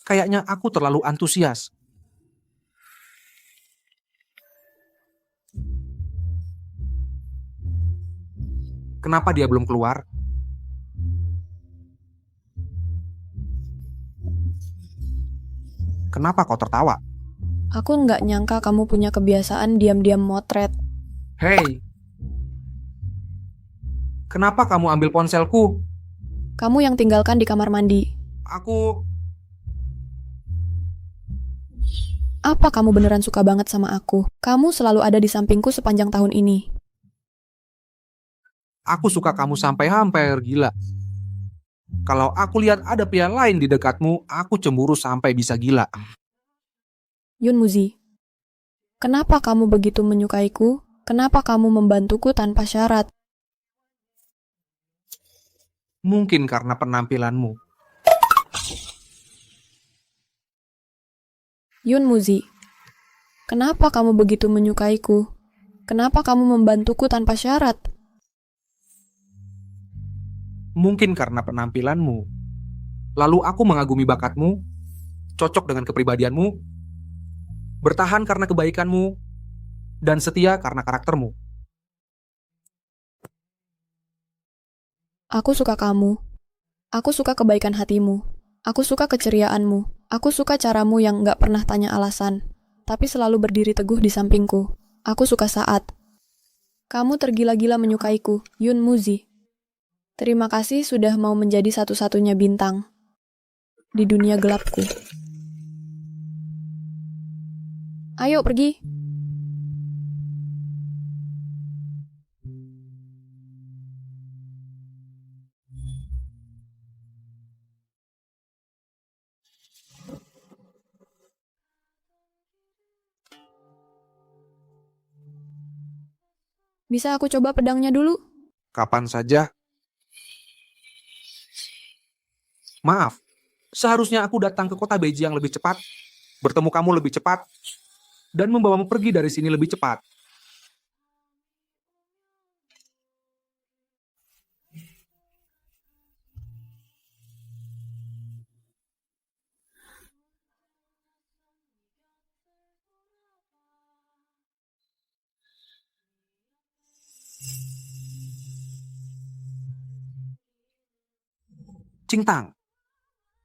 Kayaknya aku terlalu antusias. Kenapa dia belum keluar? Kenapa kau tertawa? Aku nggak nyangka kamu punya kebiasaan diam-diam motret. Hei, kenapa kamu ambil ponselku? Kamu yang tinggalkan di kamar mandi. Apa kamu beneran suka banget sama aku? Kamu selalu ada di sampingku sepanjang tahun ini. Aku suka kamu sampai hampir gila. Kalau aku lihat ada pria lain di dekatmu, aku cemburu sampai bisa gila. Yun Muzi, kenapa kamu begitu menyukaiku? Kenapa kamu membantuku tanpa syarat? Mungkin karena penampilanmu. Yun Muzi, kenapa kamu begitu menyukaiku? Kenapa kamu membantuku tanpa syarat? Mungkin karena penampilanmu. Lalu aku mengagumi bakatmu, cocok dengan kepribadianmu, bertahan karena kebaikanmu, dan setia karena karaktermu. Aku suka kamu. Aku suka kebaikan hatimu. Aku suka keceriaanmu. Aku suka caramu yang gak pernah tanya alasan, tapi selalu berdiri teguh di sampingku. Aku suka saat kamu tergila-gila menyukaiku, Yun Muzi. Terima kasih sudah mau menjadi satu-satunya bintang di dunia gelapku. Ayo pergi. Bisa aku coba pedangnya dulu? Kapan saja. Maaf, seharusnya aku datang ke kota Beijing yang lebih cepat, bertemu kamu lebih cepat, dan membawamu pergi dari sini lebih cepat. Qingtang,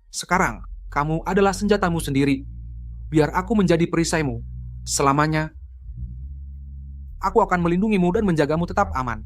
sekarang kamu adalah senjatamu sendiri. Biar aku menjadi perisaimu selamanya. Aku akan melindungimu dan menjagamu tetap aman.